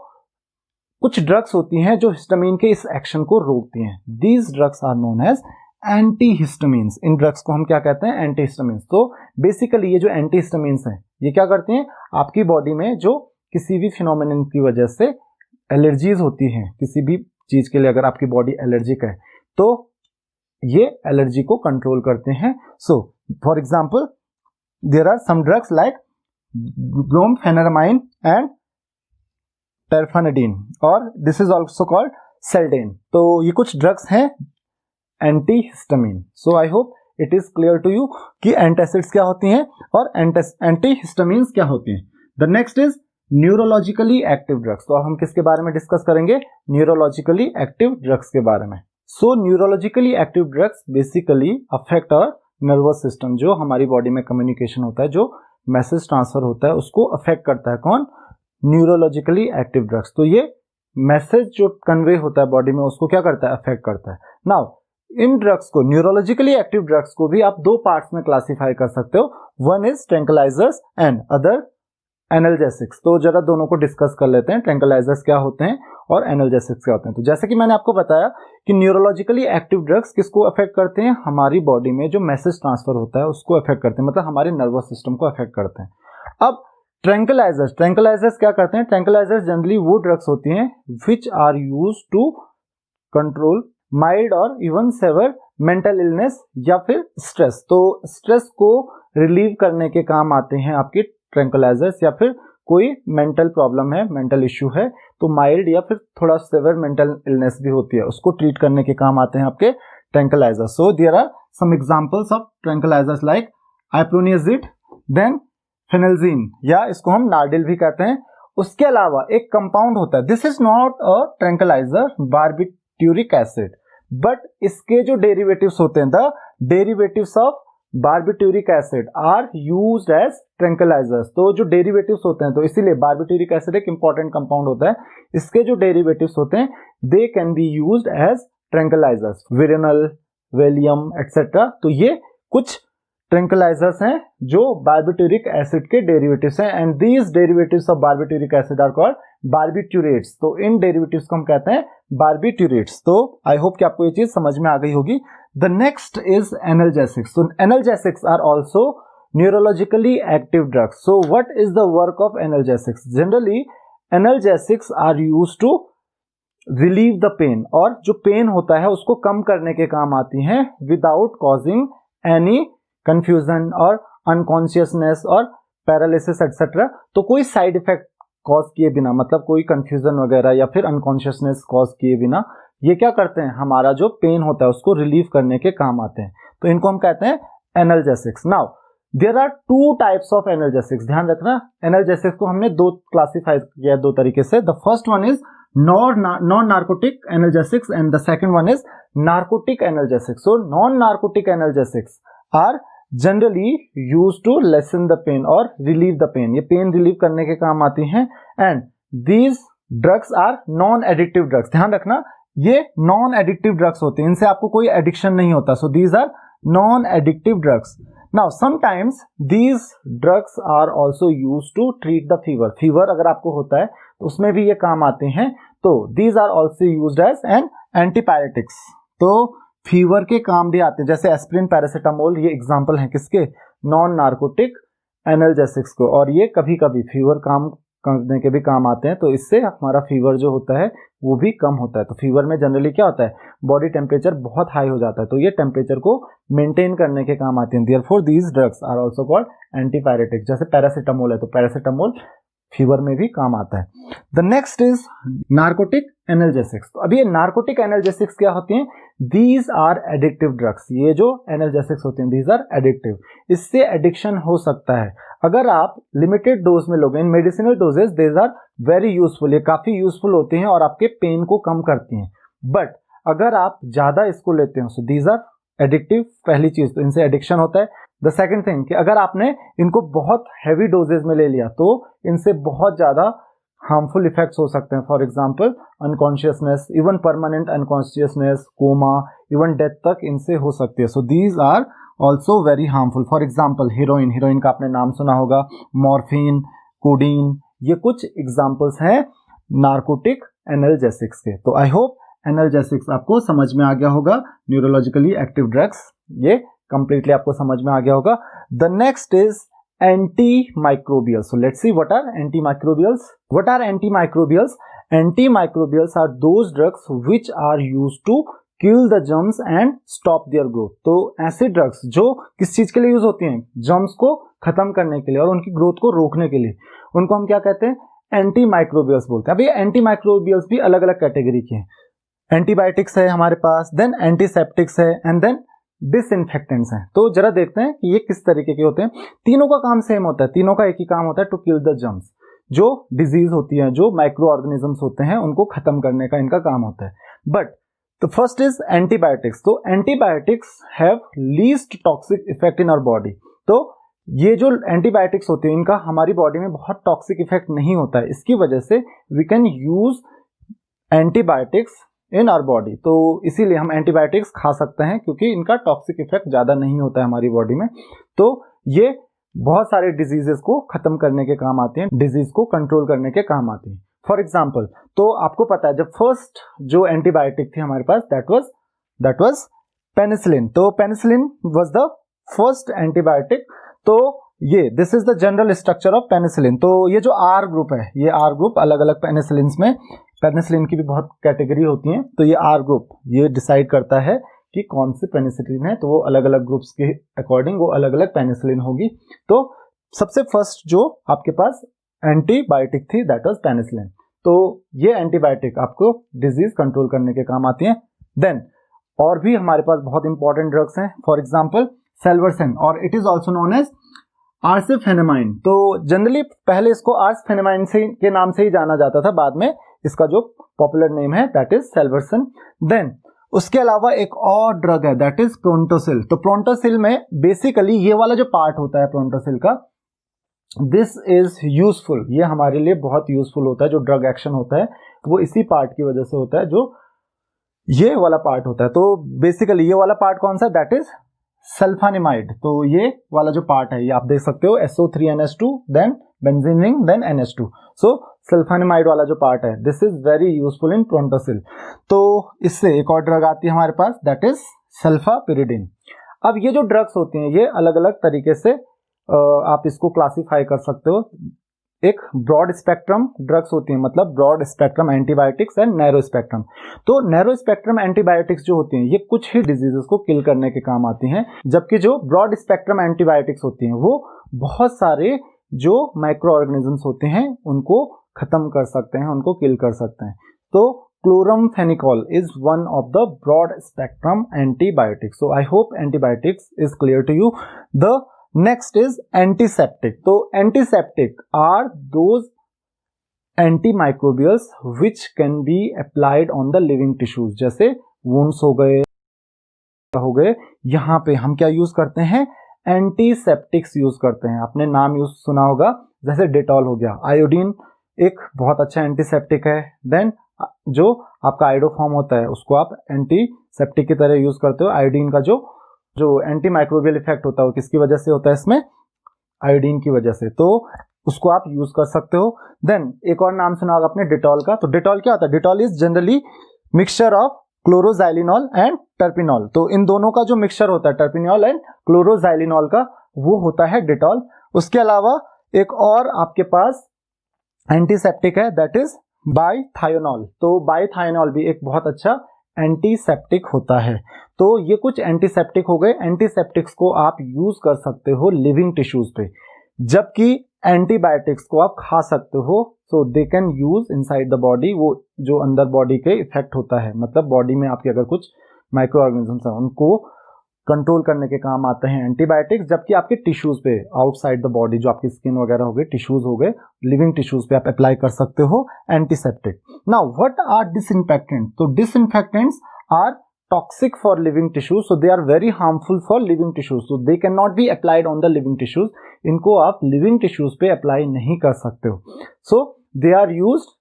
कुछ ड्रग्स होती हैं जो हिस्टामिन के इस एक्शन को रोकती हैं. These drugs are known as antihistamines. इन ड्रग्स को हम क्या कहते हैं, एंटीहिस्टामिन्स. तो बेसिकली ये जो एंटीहिस्टामिन्स हैं ये क्या करती हैं, आपकी बॉडी में जो किसी भी फिनोमेनन की वजह से एलर्जीज होती हैं, किसी भी चीज के लिए अगर आपकी बॉडी एलर्जिक है तो ये एलर्जी को कंट्रोल करते हैं. So for example there are some drugs like brompheniramine and terfenadine, और this is also called Seldane. तो ये कुछ ड्रग्स हैं antihistamine. So I hope it is clear to you कि एंटासिड्स क्या होती हैं और एंटीहिस्टामिन्स क्या होती हैं. The next is neurologically active drugs. तो अब हम किसके बारे में डिस्कस करेंगे, न्यूरोलॉजिकली एक्टिव ड्रग्स के बारे में. So neurologically active drugs basically affect our nervous system, जो हमारी बॉडी में कम्युनिकेशन होता है, जो मैसेज ट्रांसफर होता है, उसको अफेक्ट करता है कौन? Neurologically active drugs. तो ये मैसेज जो कन्वे होता है बॉडी में उसको क्या करता है? अफेक्ट करता है। नाउ इन ड्रग्स को, न्यूरोलॉजिकली एक्टिव ड्रग्स को भी आप दो पार्ट्स में क्लासिफाई कर सकते हो, one is tranquillisers and other analgesics. तो जरा दोनों को डिस्कस कर लेते हैं, ट्रैंक्विलाइजर्स क्या होते हैं और एनाल्जेसिक्स क्या होते हैं। तो जैसे कि मैंने आपको बताया कि न्यूरोलॉजिकली एक्टिव ड्रग्स किसको अफेक्ट करते हैं? हमारी बॉडी में जो मैसेज ट्रांसफर होता है उसको अफेक्ट करते हैं, मतलब हमारे नर्वस सिस्टम को अफेक्ट करते हैं। अब ट्रैंक्विलाइजर्स क्या करते हैं? ट्रैंक्विलाइजर्स जनरली वो ड्रग्स होती हैं which are used to control mild और इवन सेवर मेंटल इलनेस या फिर स्ट्रेस। तो स्ट्रेस को रिलीव करने के काम आते हैं आपके ट्रैंक्विलाइजर्स, या फिर कोई मेंटल प्रॉब्लम है, मेंटल इश्यू है, तो माइल्ड या फिर थोड़ा सेवर मेंटल इलनेस भी होती है, उसको ट्रीट करने के काम आते हैं आपके tranquilizers. So there are some examples of tranquilizers like iproniazid, then phenelzine, या इसको हम नार्डिल भी कहते हैं। उसके अलावा एक कंपाउंड होता है, this is not a tranquilizer, barbituric acid, but इसके जो डेरिवेटिव्स होते हैं, the derivatives of barbituric acid are used as tranquilizers. तो जो डेरिवेटिव्स होते हैं, तो इसीलिए बार्बिट्यूरिक एसिड एक इंपॉर्टेंट कंपाउंड होता है, इसके जो डेरिवेटिव्स होते हैं they can be used as tranquilizers, veronal, Valium etcetera. तो ये कुछ ट्रैंक्विलाइजर्स हैं जो बार्बिट्यूरिक एसिड के डेरिवेटिव्स हैं, and these derivatives of barbituric acid are called barbiturates. तो इन डेरिवेटिव्स को हम कहते हैं बार्बिट्यूरेट्स। तो आई होप कि आपको ये चीज समझ में आ गई होगी। The next is analgesics. So analgesics are also neurologically active drugs. So what is the work of analgesics? Generally analgesics are used to relieve the pain, और जो पेन होता है उसको कम करने के काम आती हैं without causing any confusion और unconsciousness और पैरालिसिस एक्सेट्रा। तो कोई साइड इफेक्ट कॉज किए बिना, मतलब कोई कंफ्यूजन वगैरह या फिर अनकॉन्शियसनेस कॉज किए बिना ये क्या करते हैं? हमारा जो पेन होता है उसको रिलीव करने के काम आते हैं। तो इनको हम कहते हैं analgesics. Now there are two types of analgesics. ध्यान रखना, एनाल्जेसिक्स को हमने दो क्लासिफाई किया दो तरीके से। The first one is non narcotic analgesics and the second one is narcotic analgesics. So non narcotic analgesics are generally use to lessen the pain और रिलीव द पेन। ये पेन रिलीव करने के काम आती हैं, and these drugs are non addictive drugs. ध्यान रखना, ये नॉन एडिक्टिव ड्रग्स होते हैं, इनसे आपको कोई एडिक्शन नहीं होता। So these are non addictive drugs. Now sometimes these drugs are also use to treat the fever. Fever अगर आपको होता है तो उसमें भी ये काम आते हैं। तो these are also used as an antipyretics. तो फीवर के काम भी आते हैं, जैसे एस्प्रिन, पैरासिटामोल, ये एग्जाम्पल हैं किसके? नॉन नार्कोटिक एनाल्जेसिक्स को। और ये कभी कभी फीवर काम करने के भी काम आते हैं, तो इससे हमारा फीवर जो होता है वो भी कम होता है। तो फीवर में जनरली क्या होता है? बॉडी टेम्परेचर बहुत हाई हो जाता है, तो ये टेम्परेचर को मेंटेन करने के काम आते हैं। Therefore these drugs are also called antipyretic. जैसे पैरासिटामोल है, तो पैरासिटामोल फीवर में भी काम आता है। The next is narcotic analgesics. तो अभी ये नार्कोटिक एनाल्जेसिक्स क्या होती हैं? These are addictive drugs. ये जो एनाल्जेसिक्स होती हैं दीज आर एडिक्टिव। इससे एडिक्शन हो सकता है अगर आप लिमिटेड डोज में लोगे। In medicinal doses these are very useful, ये काफी यूजफुल होती हैं और आपके पेन को कम करती हैं। बट अगर आप ज्यादा इसको लेते हो सो दीज आर एडिक्टिव। पहली चीज तो इनसे एडिक्शन होता है। द सेकंड थिंग कि अगर आपने इनको बहुत हैवी डोजेज में ले लिया तो इनसे बहुत ज्यादा हार्मफुल इफेक्ट्स हो सकते हैं। For example unconsciousness, even permanent unconsciousness, coma, even death तक इनसे हो सकती है। So these are also very harmful. For example heroin का आपने नाम सुना होगा, मॉर्फिन, कोडीन, ये कुछ एग्जाम्पल्स हैं नार्कोटिक एनाल्जेसिक्स के। तो आई होप एनाल्जेसिक्स आपको समझ में आ गया होगा। न्यूरोलॉजिकली एक्टिव ड्रग्स ये कंप्लीटली आपको समझ में आ गया होगा। The next is antimicrobials. So let's see what are antimicrobials. What are antimicrobials? Antimicrobials are those drugs which are used to kill the germs and stop their growth. तो ऐसे ड्रग्स जो किस चीज के लिए यूज होती हैं? जर्म्स को खत्म करने के लिए और उनकी ग्रोथ को रोकने के लिए, उनको हम क्या कहते हैं? एंटीमाइक्रोबियल्स बोलते हैं। अब ये एंटीमाइक्रोबियल्स भी अलग अलग कैटेगरी के हैं। एंटीबायोटिक्स है हमारे पास, देन एंटीसेप्टिक्स है, एंड देन डिसइंफेक्टेंट्स हैं। तो जरा देखते हैं कि ये किस तरीके के होते हैं। तीनों का काम सेम होता है, तीनों का एक ही काम होता है, टू किल द जर्म्स। जो डिजीज होती है, जो माइक्रो ऑर्गेनिजम्स होते हैं, उनको खत्म करने का इनका काम होता है। बट तो फर्स्ट इज एंटीबायोटिक्स। तो antibiotics have least toxic effect in our body. तो ये जो एंटीबायोटिक्स होती है इनका हमारी बॉडी में बहुत टॉक्सिक इफेक्ट नहीं होता है, इसकी वजह से we can use antibiotics in our body. तो इसीलिए हम एंटीबायोटिक्स खा सकते हैं क्योंकि इनका टॉक्सिक इफेक्ट ज्यादा नहीं होता है हमारी बॉडी में। तो ये बहुत सारे डिजीजेस को खत्म करने के काम आते हैं, डिजीज को कंट्रोल करने के काम आते हैं। फॉर एग्जाम्पल, तो आपको पता है जब फर्स्ट जो एंटीबायोटिक थी हमारे पास दैट वाज पेनिसिलिन। तो penicillin was the first antibiotic. तो ये this is the general structure of penicillin. तो ये जो आर ग्रुप है, ये आर ग्रुप अलग अलग पेनिसिलिन्स में, पेनिसिलिन की भी बहुत कैटेगरी होती है, तो ये आर ग्रुप ये डिसाइड करता है कि कौन सी पेनिसिलिन है। तो वो अलग अलग ग्रुप्स के अकॉर्डिंग वो अलग अलग पेनिसिलिन होगी। तो सबसे फर्स्ट जो आपके पास एंटीबायोटिक थी दैट वाज पेनिसिलिन। तो ये एंटीबायोटिक आपको डिजीज कंट्रोल करने के काम आती है। देन और भी हमारे पास बहुत इंपॉर्टेंट ड्रग्स हैं, फॉर एग्जांपल सेल्वर्सन, और it is also known as arsphenamine. तो जनरली पहले इसको आर्सेफेनेमाइन से के नाम से ही जाना जाता था, बाद में इसका जो पॉपुलर नेम है दैट इज सेल्वर्सन। देन उसके अलावा एक और ड्रग है दैट इज प्रोंटोसिल। तो प्रोंटोसिल में बेसिकली ये वाला जो पार्ट होता है प्रोंटोसिल का, दिस इज यूजफुल, ये हमारे लिए बहुत यूजफुल होता है। जो ड्रग एक्शन होता है वो इसी पार्ट की वजह से होता है, जो ये वाला पार्ट होता है। तो बेसिकली ये वाला पार्ट कौन सा, दैट इज सल्फानिमाइड। तो ये वाला जो पार्ट है ये आप देख सकते हो SO3NH2 then benzene ring then NH2। So sulphanilamide वाला जो पार्ट है this is very useful in prontosil. तो इससे एक और ड्रग आती है हमारे पास दैट इज सल्फापिरिडिन। अब ये जो ड्रग्स होती हैं ये अलग अलग तरीके से आप इसको क्लासिफाई कर सकते हो। एक ब्रॉड स्पेक्ट्रम ड्रग्स होती हैं, मतलब broad spectrum antibiotics and narrow spectrum. तो नैरो स्पेक्ट्रम एंटीबायोटिक्स जो होती हैं ये कुछ ही डिजीजेस को किल करने के काम आती हैं, जबकि जो ब्रॉड स्पेक्ट्रम एंटीबायोटिक्स होती हैं वो बहुत सारे जो माइक्रो ऑर्गेनिजम्स होते हैं उनको खत्म कर सकते हैं, उनको किल कर सकते हैं। तो chloramphenicol is one of the broad spectrum antibiotics. So I hope antibiotics is clear to you. The next is antiseptic. तो antiseptic are those antimicrobials which can be applied on the living tissues, जैसे वुंड्स हो गए, यहाँ पे हम क्या यूज करते हैं, एंटीसेप्टिक्स यूज करते हैं। आपने नाम यूज सुना होगा, जैसे डेटॉल हो गया, आयोडीन एक बहुत अच्छा एंटीसेप्टिक है। देन जो आपका आयोडोफॉर्म होता है उसको आप एंटीसेप्टिक की तरह यूज करते हो। आयोडीन का जो एंटीमाइक्रोबियल इफेक्ट होता है वो किसकी वजह से होता है, इसमें आयोडीन की वजह से, तो उसको आप यूज कर सकते हो। देन एक और नाम सुना होगा आपने डेटॉल का। तो डेटॉल क्या होता है, Dettol is generally mixture of chloroxylenol and terpineol. तो इन दोनों का जो मिक्सचर होता है टर्पिनॉल एंड क्लोरोजाइलिनॉल का, वो होता है डेटॉल। उसके अलावा एक और आपके पास एंटीसेप्टिक है दैट इज बाइथायोनॉल। तो बाइथायोनॉल भी एक बहुत अच्छा एंटीसेप्टिक होता है। तो ये कुछ एंटीसेप्टिक हो गए। एंटीसेप्टिक्स को आप यूज कर सकते हो लिविंग टिश्यूज पे, जबकि एंटीबायोटिक्स को आप खा सकते हो। So they can use inside the body, वो जो अंदर बॉडी के इफेक्ट होता है, मतलब बॉडी में आपके अगर कुछ माइक्रो ऑर्गेनिजम्स हैं उनको कंट्रोल करने के काम आते हैं एंटीबायोटिक्स। जबकि आपके टिश्यूज पे आउटसाइड द बॉडी, जो आपकी स्किन वगैरह हो गई, टिश्यूज हो गए, लिविंग टिश्यूज पे आप अप्लाई कर सकते हो antiseptic. Now what are disinfectant? तो disinfectants are toxic for living tissues, so they are very harmful for living tissues, so they cannot be applied on the living tissues. इनको आप living tissues पे apply नहीं कर सकते हो। So they are used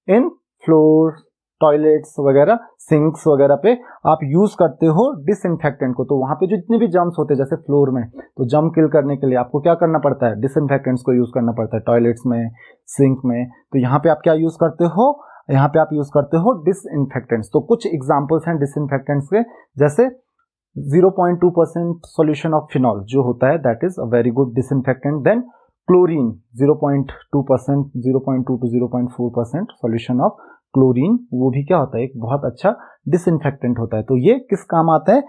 in floors, toilets वगैरह, सिंक्स वगैरह पे आप यूज करते हो डिसइंफेक्टेंट को। तो वहां पे जो जितने भी जर्म्स होते हैं जैसे फ्लोर में, तो जर्म किल करने के लिए आपको क्या करना पड़ता है, डिसइंफेक्टेंट्स को यूज करना पड़ता है। टॉयलेट्स में, सिंक में, तो यहाँ पे आप क्या यूज करते हो, यहाँ पे आप यूज करते हो डिसइंफेक्टेंट्स। तो कुछ एग्जांपल्स हैं डिसइंफेक्टेंट्स के, जैसे 0.2% सॉल्यूशन ऑफ फिनॉल जो होता है that is a very good disinfectant. Then chlorine 0.2%, 0.2 to 0.4% solution of chlorine, वो भी क्या होता है, एक बहुत अच्छा डिसइंफेक्टेंट होता है। तो ये किस काम आता है,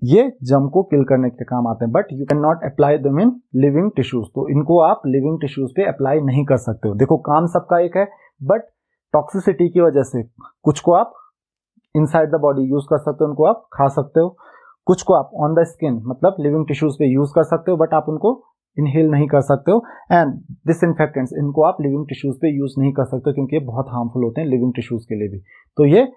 ये जर्म को किल करने के काम आते हैं, but you can not apply them in living tissues. तो इनको आप लिविंग टिश्यूज पे अप्लाई नहीं कर सकते हो। देखो काम सबका एक है, बट टॉक्सिसिटी की वजह से कुछ को आप इनसाइड द बॉडी यूज कर सकते हो, उनको आप खा सकते हो, कुछ को आप ऑन द स्किन मतलब लिविंग टिश्यूज पे यूज कर सकते हो, बट आप उनको इनहेल नहीं कर सकते हो। एंड डिसइंफेक्टेंट्स, इनको आप लिविंग टिश्यूज पे यूज नहीं कर सकते हो क्योंकि ये बहुत हार्मफुल होते हैं लिविंग टिश्यूज के लिए भी। तो ये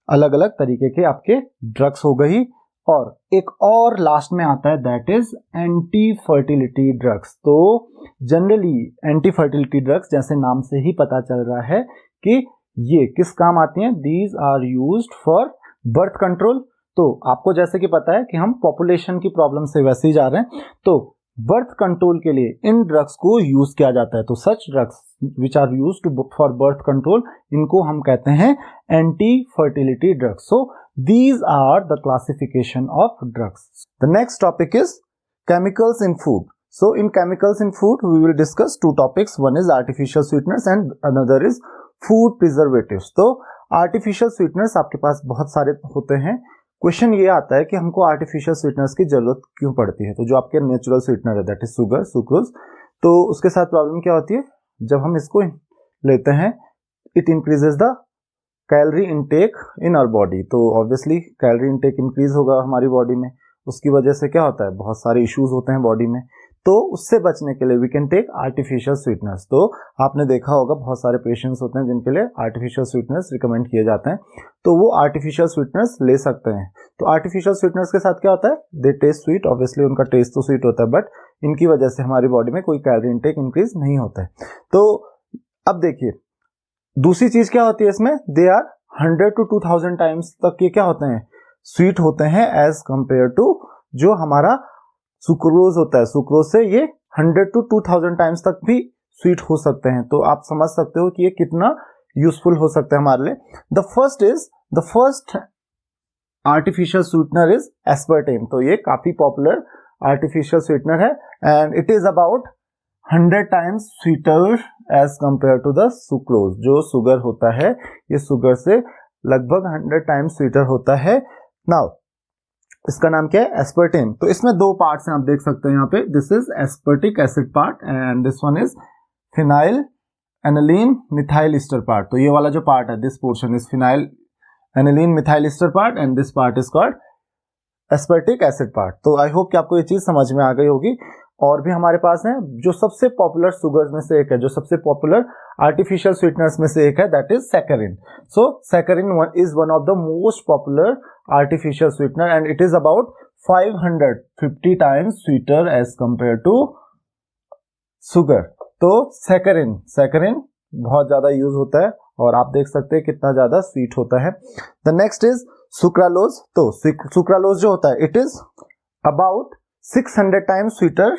अलग अलग तरीके के आपके ड्रग्स हो गई। और एक और लास्ट में आता है that is anti fertility drugs. तो जनरली एंटी फर्टिलिटी ड्रग्स जैसे नाम से ही पता चल रहा है कि ये किस काम आती हैं, these are used for birth control. तो आपको जैसे कि पता है कि हम पॉपुलेशन की प्रॉब्लम से वैसे ही जा रहे हैं, तो बर्थ कंट्रोल के लिए इन ड्रग्स को यूज किया जाता है। तो such drugs which are used for birth control, इनको हम कहते हैं anti fertility drugs. So these are the classification of drugs. The next topic is chemicals in food. So in chemicals in food we will discuss two topics. One is artificial sweeteners and another is food preservatives. तो artificial sweeteners आपके पास बहुत सारे होते हैं। क्वेश्चन ये आता है कि हमको आर्टिफिशियल स्वीटनर्स की जरूरत क्यों पड़ती है। तो जो आपके नेचुरल स्वीटनर है दैट इज शुगर, सुक्रोज, तो उसके साथ प्रॉब्लम क्या होती है, जब हम इसको लेते हैं it increases the calorie intake in our body. तो ऑब्वियसली कैलोरी इनटेक इंक्रीज होगा हमारी बॉडी में, उसकी वजह से क्या होता है, बहुत सारे इश्यूज होते हैं बॉडी में। तो उससे बचने के लिए we can take artificial sweeteners. तो आपने देखा होगा बहुत सारे पेशेंट्स होते हैं जिनके लिए आर्टिफिशियल स्वीटनर्स रिकमेंड किए जाते हैं, तो वो आर्टिफिशियल स्वीटनर्स ले सकते हैं। तो आर्टिफिशियल स्वीटनर्स के साथ क्या होता है, दे टेस्ट स्वीट, ऑब्वियसली उनका टेस्ट तो स्वीट होता है, बट इनकी वजह से हमारी बॉडी में कोई कैलोरी इनटेक इंक्रीज नहीं होता है। तो अब देखिए दूसरी चीज क्या होती है इसमें, दे आर 100 to 2000 टाइम्स तक ये क्या होते हैं, स्वीट होते हैं एज कंपेयर टू जो हमारा सुक्रोज होता है। सुक्रोज से ये 100 to 2000 टाइम्स तक भी स्वीट हो सकते हैं। तो आप समझ सकते हो कि ये कितना यूजफुल हो सकता है हमारे लिए। The first artificial sweetener is aspartame. तो ये काफी पॉपुलर आर्टिफिशियल स्वीटनर है and it is about 100 times sweeter as compare to the sucrose. जो शुगर होता है ये शुगर से लगभग 100 टाइम्स स्वीटर होता है। नाउ इसका नाम क्या है, एस्पर्टेम। तो इसमें दो पार्ट्स हैं, आप देख सकते हैं यहाँ पे, this is एस्पर्टिक acid part and this one is phenyl aniline methyl Easter part. तो ये वाला जो पार्ट है, this portion is phenyl aniline methyl Easter part and this part is called एस्पर्टिक acid part. तो आई होप कि आपको ये चीज समझ में आ गई होगी। और भी हमारे पास है जो सबसे पॉपुलर शुगर्स में से एक है, जो सबसे पॉपुलर आर्टिफिशियल स्वीटनर्स में से एक है, that is saccharin. So saccharin is one of the most popular artificial sweetener and it is about 550 times sweeter as compare to sugar. तो सैकरिन बहुत ज्यादा यूज होता है और आप देख सकते हैं कितना ज्यादा स्वीट होता है। The next is sucralose. तो सुक्रालोज जो होता है it is about 600 times sweeter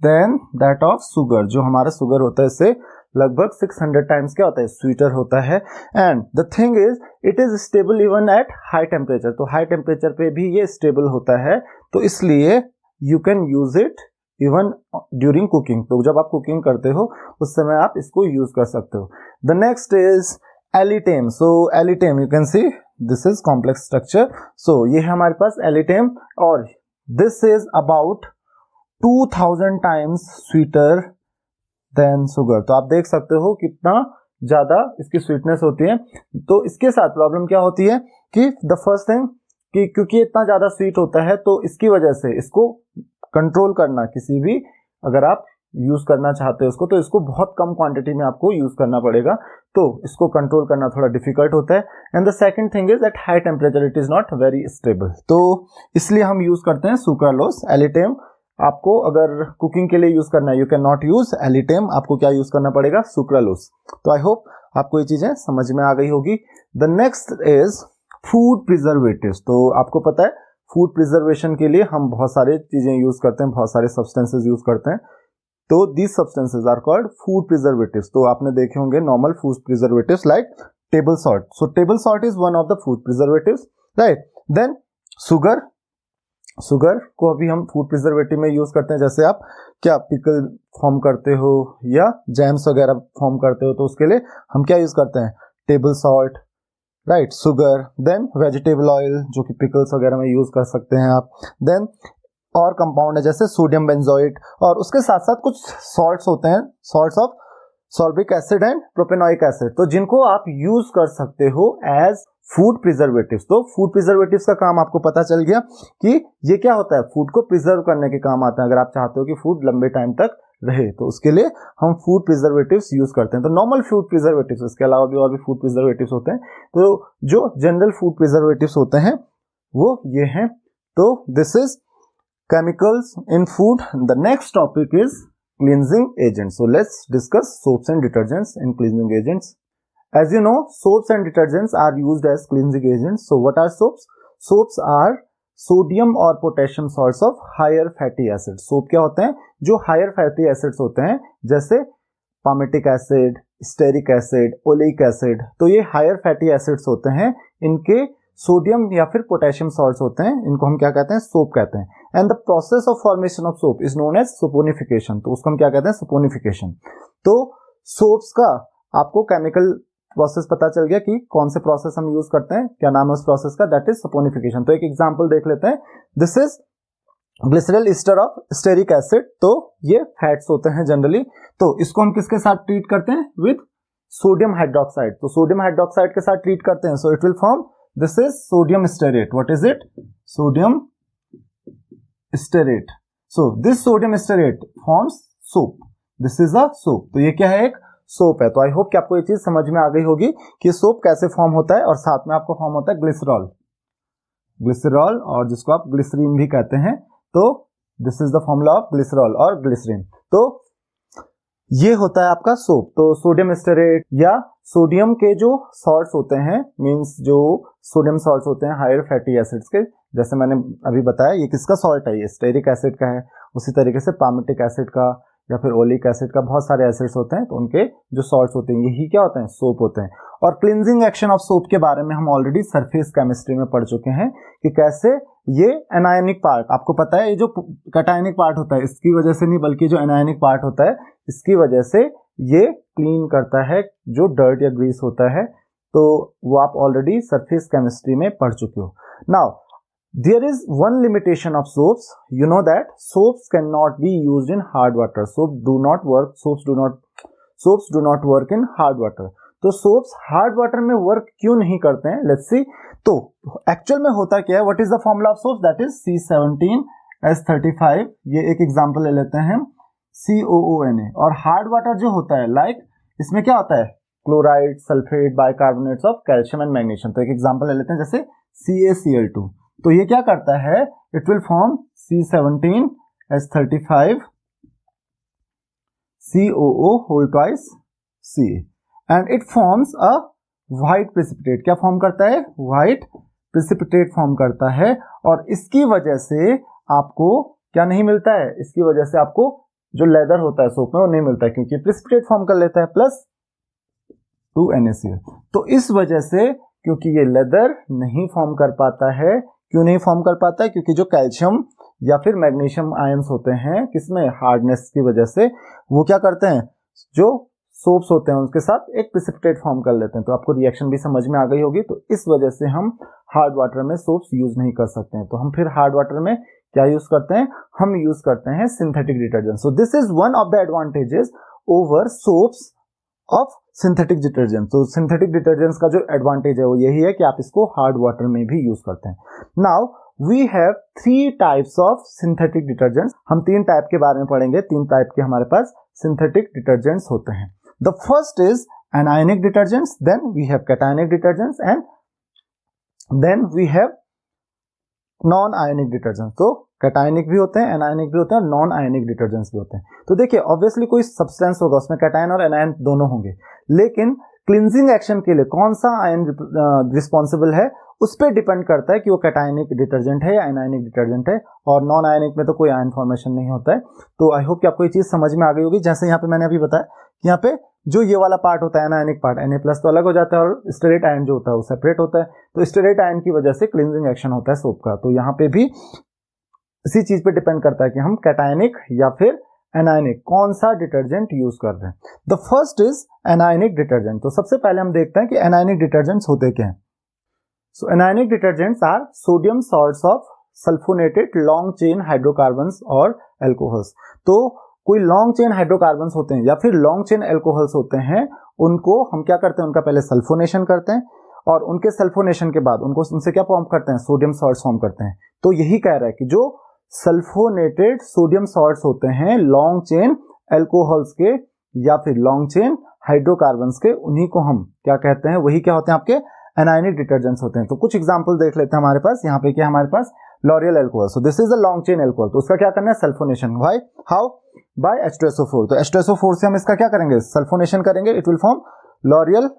than that of sugar. जो हमारा शुगर होता है इससे लगभग 600 टाइम्स क्या होता है, स्वीटर होता है। And the thing is it is stable even at high temperature. तो हाई टेम्परेचर पे भी ये स्टेबल होता है, तो इसलिए you can use it even during cooking. तो जब आप कुकिंग करते हो उस समय आप इसको यूज कर सकते हो। The next is alitame. So alitame you can see this is complex structure. So ये है हमारे पास एलिटेम और this is about 2000 times sweeter than sugar। तो आप देख सकते हो कितना ज्यादा इसकी स्वीटनेस होती है। तो इसके साथ प्रॉब्लम क्या होती है कि द फर्स्ट थिंग कि क्योंकि इतना ज्यादा स्वीट होता है तो इसकी वजह से इसको कंट्रोल करना, किसी भी अगर आप यूज करना चाहते हो उसको, तो इसको बहुत कम क्वांटिटी में आपको यूज करना पड़ेगा। तो इसको कंट्रोल करना थोड़ा डिफिकल्ट होता है। And the second thing is at high temperature it is not very stable. तो इसलिए हम यूज करते हैं सुक्रालोज। एलिटेम आपको अगर कुकिंग के लिए यूज करना है, you can not use alitame, आपको क्या यूज करना पड़ेगा, सुक्रालोज। तो आई होप आपको ये चीजें समझ में आ गई होगी। The next is food preservatives. तो आपको पता है फूड प्रिजर्वेशन के लिए हम बहुत सारे चीजें यूज करते हैं, बहुत सारे सब्सटेंसेज यूज करते हैं। तो these substances are called food preservatives। तो आपने देखे होंगे normal food preservatives like table salt। So table salt is one of the food preservatives, right? Then sugar को अभी हम food preservative में यूज करते हैं। जैसे आप क्या पिकल फॉर्म करते हो या जैम्स वगैरह फॉर्म करते हो तो उसके लिए हम क्या यूज करते हैं, table salt, right, sugar. Then vegetable oil जो कि पिकल्स वगैरह में यूज कर सकते हैं आप। देन और कंपाउंड है जैसे सोडियम बेंजोएट, और उसके साथ साथ कुछ सॉल्ट्स होते हैं, salts of sorbic acid and propanoic acid, तो जिनको आप यूज कर सकते हो एज फूड प्रिजर्वेटिव्स। तो फूड प्रिजर्वेटिव्स का काम आपको पता चल गया कि ये क्या होता है, फूड को प्रिजर्व करने के काम आता है। अगर आप चाहते हो कि फूड लंबे टाइम तक रहे, तो उसके लिए हम फूड प्रिजर्वेटिव्स यूज करते हैं। तो नॉर्मल फूड प्रिजर्वेटिव्स, इसके अलावा भी और भी फूड प्रिजर्वेटिव्स होते हैं, तो जो जनरल फूड प्रिजर्वेटिव्स होते हैं वो ये हैं। तो this is chemicals in food. The next topic is cleansing agents. So let's discuss soaps and detergents in cleansing agents. As you know, soaps and detergents are used as cleansing agents. So what are soaps? Soaps are sodium और potassium salts of higher fatty acids. Soap क्या होते हैं? जो higher fatty acids होते हैं, जैसे palmitic acid, stearic acid, oleic acid, तो ये higher fatty acids होते हैं, इनके सोडियम या फिर पोटेशियम सॉल्ट्स होते हैं, इनको हम क्या कहते हैं? सोप कहते हैं। And the process of formation of soap is known as saponification. तो उसको हम क्या कहते हैं? सपोनिफिकेशन। तो सोप्स का आपको केमिकल प्रोसेस पता चल गया कि कौन से प्रोसेस हम यूज करते हैं, क्या नाम है उस प्रोसेस का? That is saponification. तो एक एग्जांपल देख लेते हैं। This is glycerol ester of stearic acid. तो ये फैट्स होते हैं जनरली, तो इसको हम किसके साथ ट्रीट करते हैं? With sodium hydroxide. तो सोडियम हाइड्रोक्साइड के साथ ट्रीट करते हैं, सो it will form, this is sodium stearate. What is it? Sodium stearate. So this sodium stearate forms soap. This is a soap. तो ये क्या है? एक सोप है। तो आई होप कि आपको ये चीज समझ में आ गई होगी कि सोप कैसे फॉर्म होता है, और साथ में आपको फॉर्म होता है ग्लिसरॉल, ग्लिसरॉल, और जिसको आप ग्लिसरीन भी कहते हैं। तो this is the formula of glycerol और ग्लिसरीन। तो ये होता है आपका सोप। तो सोडियम स्टेरेट या सोडियम के जो सॉल्ट्स होते हैं, मींस जो सोडियम सॉल्ट्स होते हैं हायर फैटी एसिड्स के, जैसे मैंने अभी बताया ये किसका सॉल्ट है? ये स्टेरिक एसिड का है। उसी तरीके से पाल्मिटिक एसिड का या फिर ओलिक एसिड का, बहुत सारे एसिड्स होते हैं, तो उनके जो सॉल्ट्स होते हैं यही क्या होते हैं? सोप होते हैं। और क्लींजिंग एक्शन ऑफ सोप के बारे में हम ऑलरेडी सरफेस केमिस्ट्री में पढ़ चुके हैं कि कैसे ये एनायनिक पार्ट, आपको पता है ये जो कैटायनिक पार्ट होता है, इसकी वजह से नहीं बल्कि जो एनायनिक पार्ट होता है इसकी वजह से ये क्लीन करता है जो डर्ट या ग्रीस होता है। तो वो आप ऑलरेडी सरफेस केमिस्ट्री में पढ़ चुके हो। Now there is one limitation of soaps. You know that soaps cannot be used in hard water. Soaps do not work in hard water. तो soaps hard water में work क्यों नहीं करते हैं? Let's see. तो actual में होता क्या है? What is the formula of soaps? That is C17H35. ये एक एग्जाम्पल ले लेते हैं, COONA। और हार्ड वाटर जो होता है, लाइक इसमें क्या होता है? Chloride, sulphate, bicarbonates of calcium and magnesium. तो एक एग्जाम्पल ले लेते हैं, जैसे CaCl2। तो ये क्या करता है? It will form C17H35 COO whole twice Ca and it forms a white precipitate. क्या फॉर्म करता है? व्हाइट प्रेसिपिटेट फॉर्म करता है। और इसकी वजह से आपको क्या नहीं मिलता है? इसकी वजह से आपको जो लेदर होता है सोप में वो नहीं मिलता है, क्योंकि प्रेसिपिटेट फॉर्म कर लेता है प्लस 2NaCl। तो इस वजह से, क्योंकि ये लेदर नहीं फॉर्म कर पाता है, क्यों नहीं फॉर्म कर पाता है? क्योंकि जो कैल्शियम या फिर मैग्नीशियम आयंस होते हैं किसमें? हार्डनेस की वजह से वो क्या करते हैं? जो सोप्स होते हैं उनके साथ एक प्रेसिपिटेट फॉर्म कर लेते हैं। तो आपको रिएक्शन भी समझ में आ गई होगी। तो इस वजह से हम हार्ड वाटर में सोप्स यूज नहीं कर सकते हैं। तो हम फिर हार्ड वाटर में क्या यूज करते हैं? हम यूज करते हैं synthetic detergent. So this is one of the advantages over soaps of synthetic detergent. तो सिंथेटिक डिटर्जेंट्स का जो एडवांटेज है वो यही है कि आप इसको हार्ड वाटर में भी यूज करते हैं। Now we have 3 types of synthetic detergents. हम 3 टाइप के बारे में पढ़ेंगे। 3 टाइप के हमारे पास सिंथेटिक डिटर्जेंट्स होते हैं। The first is anionic detergents, then we have cationic detergents and then we have non ionic detergents. तो कैटायनिक भी होते हैं, एनायनिक भी होते हैं, नॉन आयनिक डिटर्जेंट्स भी होते हैं। तो देखिए ऑब्वियसली कोई सब्सटेंस होगा उसमें कैटायन और एनायन दोनों होंगे, लेकिन क्लींजिंग एक्शन के लिए कौन सा आयन रिस्पॉन्सिबल है उस पर डिपेंड करता है कि वो कैटायनिक डिटर्जेंट है या एनायनिक डिटर्जेंट है। और नॉन आयनिक में तो कोई आयन फॉर्मेशन नहीं होता है। तो आई होप कि आपको ये चीज समझ में आ गई होगी। जैसे यहाँ पे मैंने अभी बताया कि यहाँ पे जो ये वाला पार्ट होता है एनायनिक पार्ट, Na+ तो अलग हो जाता है और स्टेरेट आयन जो होता है वो सेपरेट होता है। तो स्टेरेट आयन की वजह से क्लींजिंग एक्शन होता है सोप का। तो यहाँ पे भी इसी चीज पे डिपेंड करता है कि हम कैटायनिक या फिर एनायनिक कौन सा डिटर्जेंट यूज कर रहे हैं। The first is anionic detergent. तो सबसे पहले हम देखते हैं कि एनायनिक डिटर्जेंट्स होते क्या हैं। So anionic detergents are sodium salts of sulphonated long chain hydrocarbons और एल्कोहल्स। तो कोई लॉन्ग चेन हाइड्रोकार्बन्स होते हैं या फिर लॉन्ग चेन एल्कोहल्स होते हैं, उनको हम क्या करते हैं? उनका पहले सल्फोनेशन करते हैं और उनके सल्फोनेशन के बाद उनको उनसे क्या फॉर्म करते हैं? सोडियम सॉल्ट्स फॉर्म करते हैं। तो यही कह रहा है कि जो सल्फोनेटेड सोडियम सॉल्ट्स होते हैं लॉन्ग चेन एल्कोहल्स के या फिर लॉन्ग चेन हाइड्रोकार्बन्स के, उन्हीं को हम क्या कहते हैं, वही क्या होते हैं आपके एनायनिक डिटर्जेंट्स होते हैं। तो कुछ एग्जांपल देख लेते हैं हमारे पास। यहाँ पे क्या हमारे पास lauryl alcohol, so this is a long chain alcohol, तो उसका क्या करना है sulphonation. Why, how, bye H2SO4। तो H2SO4 से हम इसका क्या करेंगे सल्फोनेशन करेंगे, it will form L'Oréal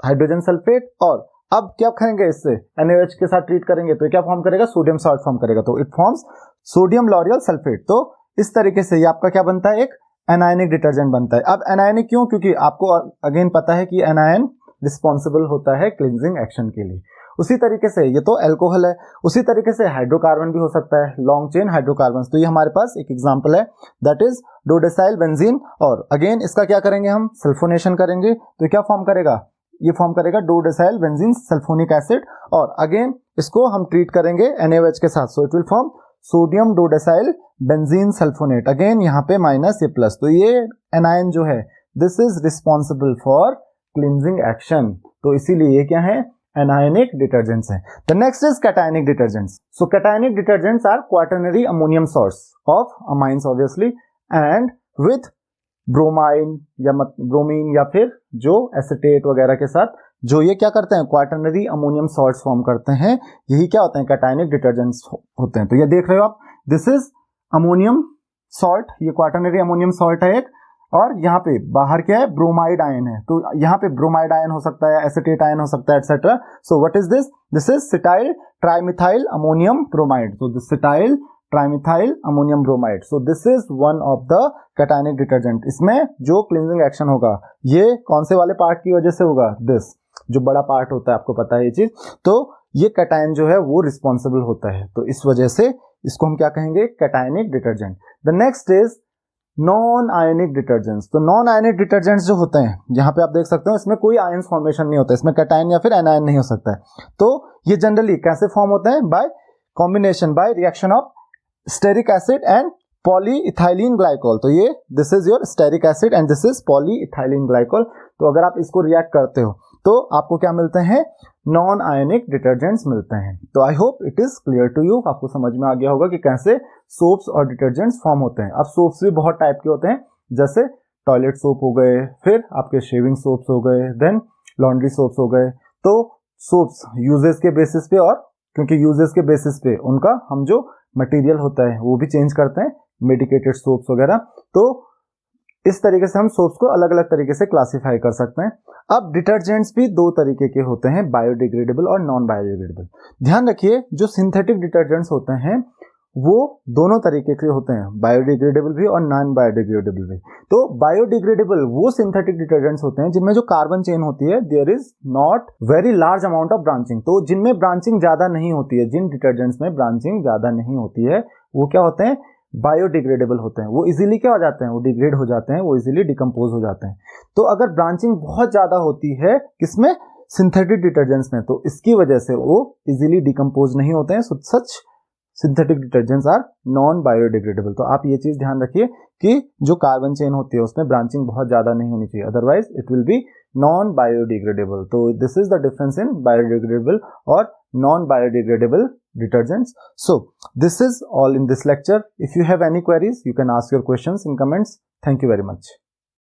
hydrogen sulphate. और अब क्या करेंगे इससे NaOH के साथ ट्रीट करेंगे तो क्या फॉर्म करेगा, सोडियम सॉल्ट फॉर्म करेगा, तो it forms sodium L'Oréal sulphate. तो इस तरीके से ये आपका क्या बनता है, एक एनायनिक डिटर्जेंट बनता है। अब एनायनिक क्यों, क्योंकि आपको अगेन पता है कि एनायन रिस्पॉन्सिबल होता है क्लींजिंग एक्शन के लिए। उसी तरीके से ये तो एल्कोहल है, उसी तरीके से हाइड्रोकार्बन भी हो सकता है, लॉन्ग चेन हाइड्रोकार्बन। तो ये हमारे पास एक एग्जांपल है, दैट इज डोडेसाइल बेंजीन। और अगेन इसका क्या करेंगे हम सल्फोनेशन करेंगे, तो क्या फॉर्म करेगा, ये फॉर्म करेगा डोडेसाइल बेंजीन सल्फोनिक एसिड। और अगेन इसको हम ट्रीट करेंगे NaOH के साथ, so it will form sodium dodecyl benzene sulphonate. Again यहाँ पे माइनस ये प्लस, तो ये एनायन जो है this is responsible for cleansing action, तो इसीलिए ये क्या है एनायनिक डिटर्जेंट्स हैं। The next is cationic detergents. So cationic detergents are quaternary ammonium source of amines obviously and with bromine या ब्रोमीन या फिर जो एसिटेट वगैरह के साथ जो ये क्या करते हैं क्वाटर्नरी अमोनियम सॉल्ट्स फॉर्म करते हैं, यही क्या होते हैं कैटायनिक डिटर्जेंट्स होते हैं। तो ये देख रहे हो आप, दिस इज अमोनियम सॉल्ट, ये क्वाटर्नरी अमोनियम सॉल्ट है एक, और यहाँ पे बाहर क्या है ब्रोमाइड आयन है, तो यहाँ पे ब्रोमाइड आयन हो सकता है, एसिटेट आयन हो सकता है, etcetera. So what is this, this is cetyl trimethyl ammonium bromide. So this cetyl trimethyl ammonium bromide, so this is one of the cationic detergent. इसमें जो क्लींजिंग एक्शन होगा ये कौन से वाले पार्ट की वजह से होगा, दिस जो बड़ा पार्ट होता है, आपको पता है ये चीज, तो ये कैटायन जो है वो रिस्पॉन्सिबल होता है, तो इस वजह से इसको हम क्या कहेंगे cationic detergent. The next is non ionic detergents. तो नॉन आयनिक डिटर्जेंट्स जो होते हैं, यहाँ पे आप देख सकते हो इसमें कोई आयन फॉर्मेशन नहीं होता, इसमें कैटायन या फिर एनायन नहीं हो सकता है। तो ये जनरली कैसे फॉर्म होते हैं, bye combination, by reaction of stearic acid and polyethylene glycol. तो ये this is your stearic acid and this is polyethylene glycol. तो अगर आप इसको रिएक्ट करते हो तो आपको क्या मिलते हैं, नॉन आयनिक डिटर्जेंट्स मिलते हैं। तो I hope it is clear to you, आपको समझ में आ गया होगा कि कैसे सोप्स और डिटर्जेंट्स फॉर्म होते हैं। अब सोप्स भी बहुत टाइप के होते हैं, जैसे टॉयलेट सोप हो गए, फिर आपके शेविंग सोप्स हो गए, देन लॉन्ड्री सोप्स हो गए। तो सोप्स यूजेस के बेसिस पे, और क्योंकि यूजेस के बेसिस पे उनका हम जो मटेरियल होता है वो भी चेंज करते हैं, मेडिकेटेड सोप्स वगैरह। तो इस तरीके से हम सोप्स को अलग अलग तरीके से क्लासिफाई कर सकते हैं। अब डिटर्जेंट्स भी दो तरीके के होते हैं, बायोडिग्रेडेबल और नॉन बायोडिग्रेडेबल। ध्यान रखिए जो सिंथेटिक डिटर्जेंट्स होते हैं वो दोनों तरीके के होते हैं, बायोडिग्रेडेबल भी और नॉन बायोडिग्रेडेबल भी। तो बायोडिग्रेडेबल वो सिंथेटिक डिटर्जेंट्स होते हैं जिनमें जो कार्बन चेन होती है there is not very large amount of branching, तो जिनमें ब्रांचिंग ज्यादा नहीं होती है, जिन डिटर्जेंट्स में ब्रांचिंग ज्यादा नहीं होती है वो क्या होते हैं बायोडिग्रेडेबल होते हैं। वो इजीली क्या हो जाते हैं, वो डिग्रेड हो जाते हैं, वो इजीली डिकम्पोज हो जाते हैं। तो अगर ब्रांचिंग बहुत ज्यादा होती है किसमें, सिंथेटिक डिटर्जेंट्स में, तो इसकी वजह से वो इजीली डिकम्पोज नहीं होते हैं। So such synthetic detergents are non biodegradable. तो आप ये चीज ध्यान रखिए कि जो कार्बन चेन होती है उसमें ब्रांचिंग बहुत ज्यादा नहीं होनी चाहिए, otherwise it will be non biodegradable. तो this is the difference in biodegradable और non biodegradable detergents. So this is all in this lecture. If you have any queries, you can ask your questions in comments. Thank you very much.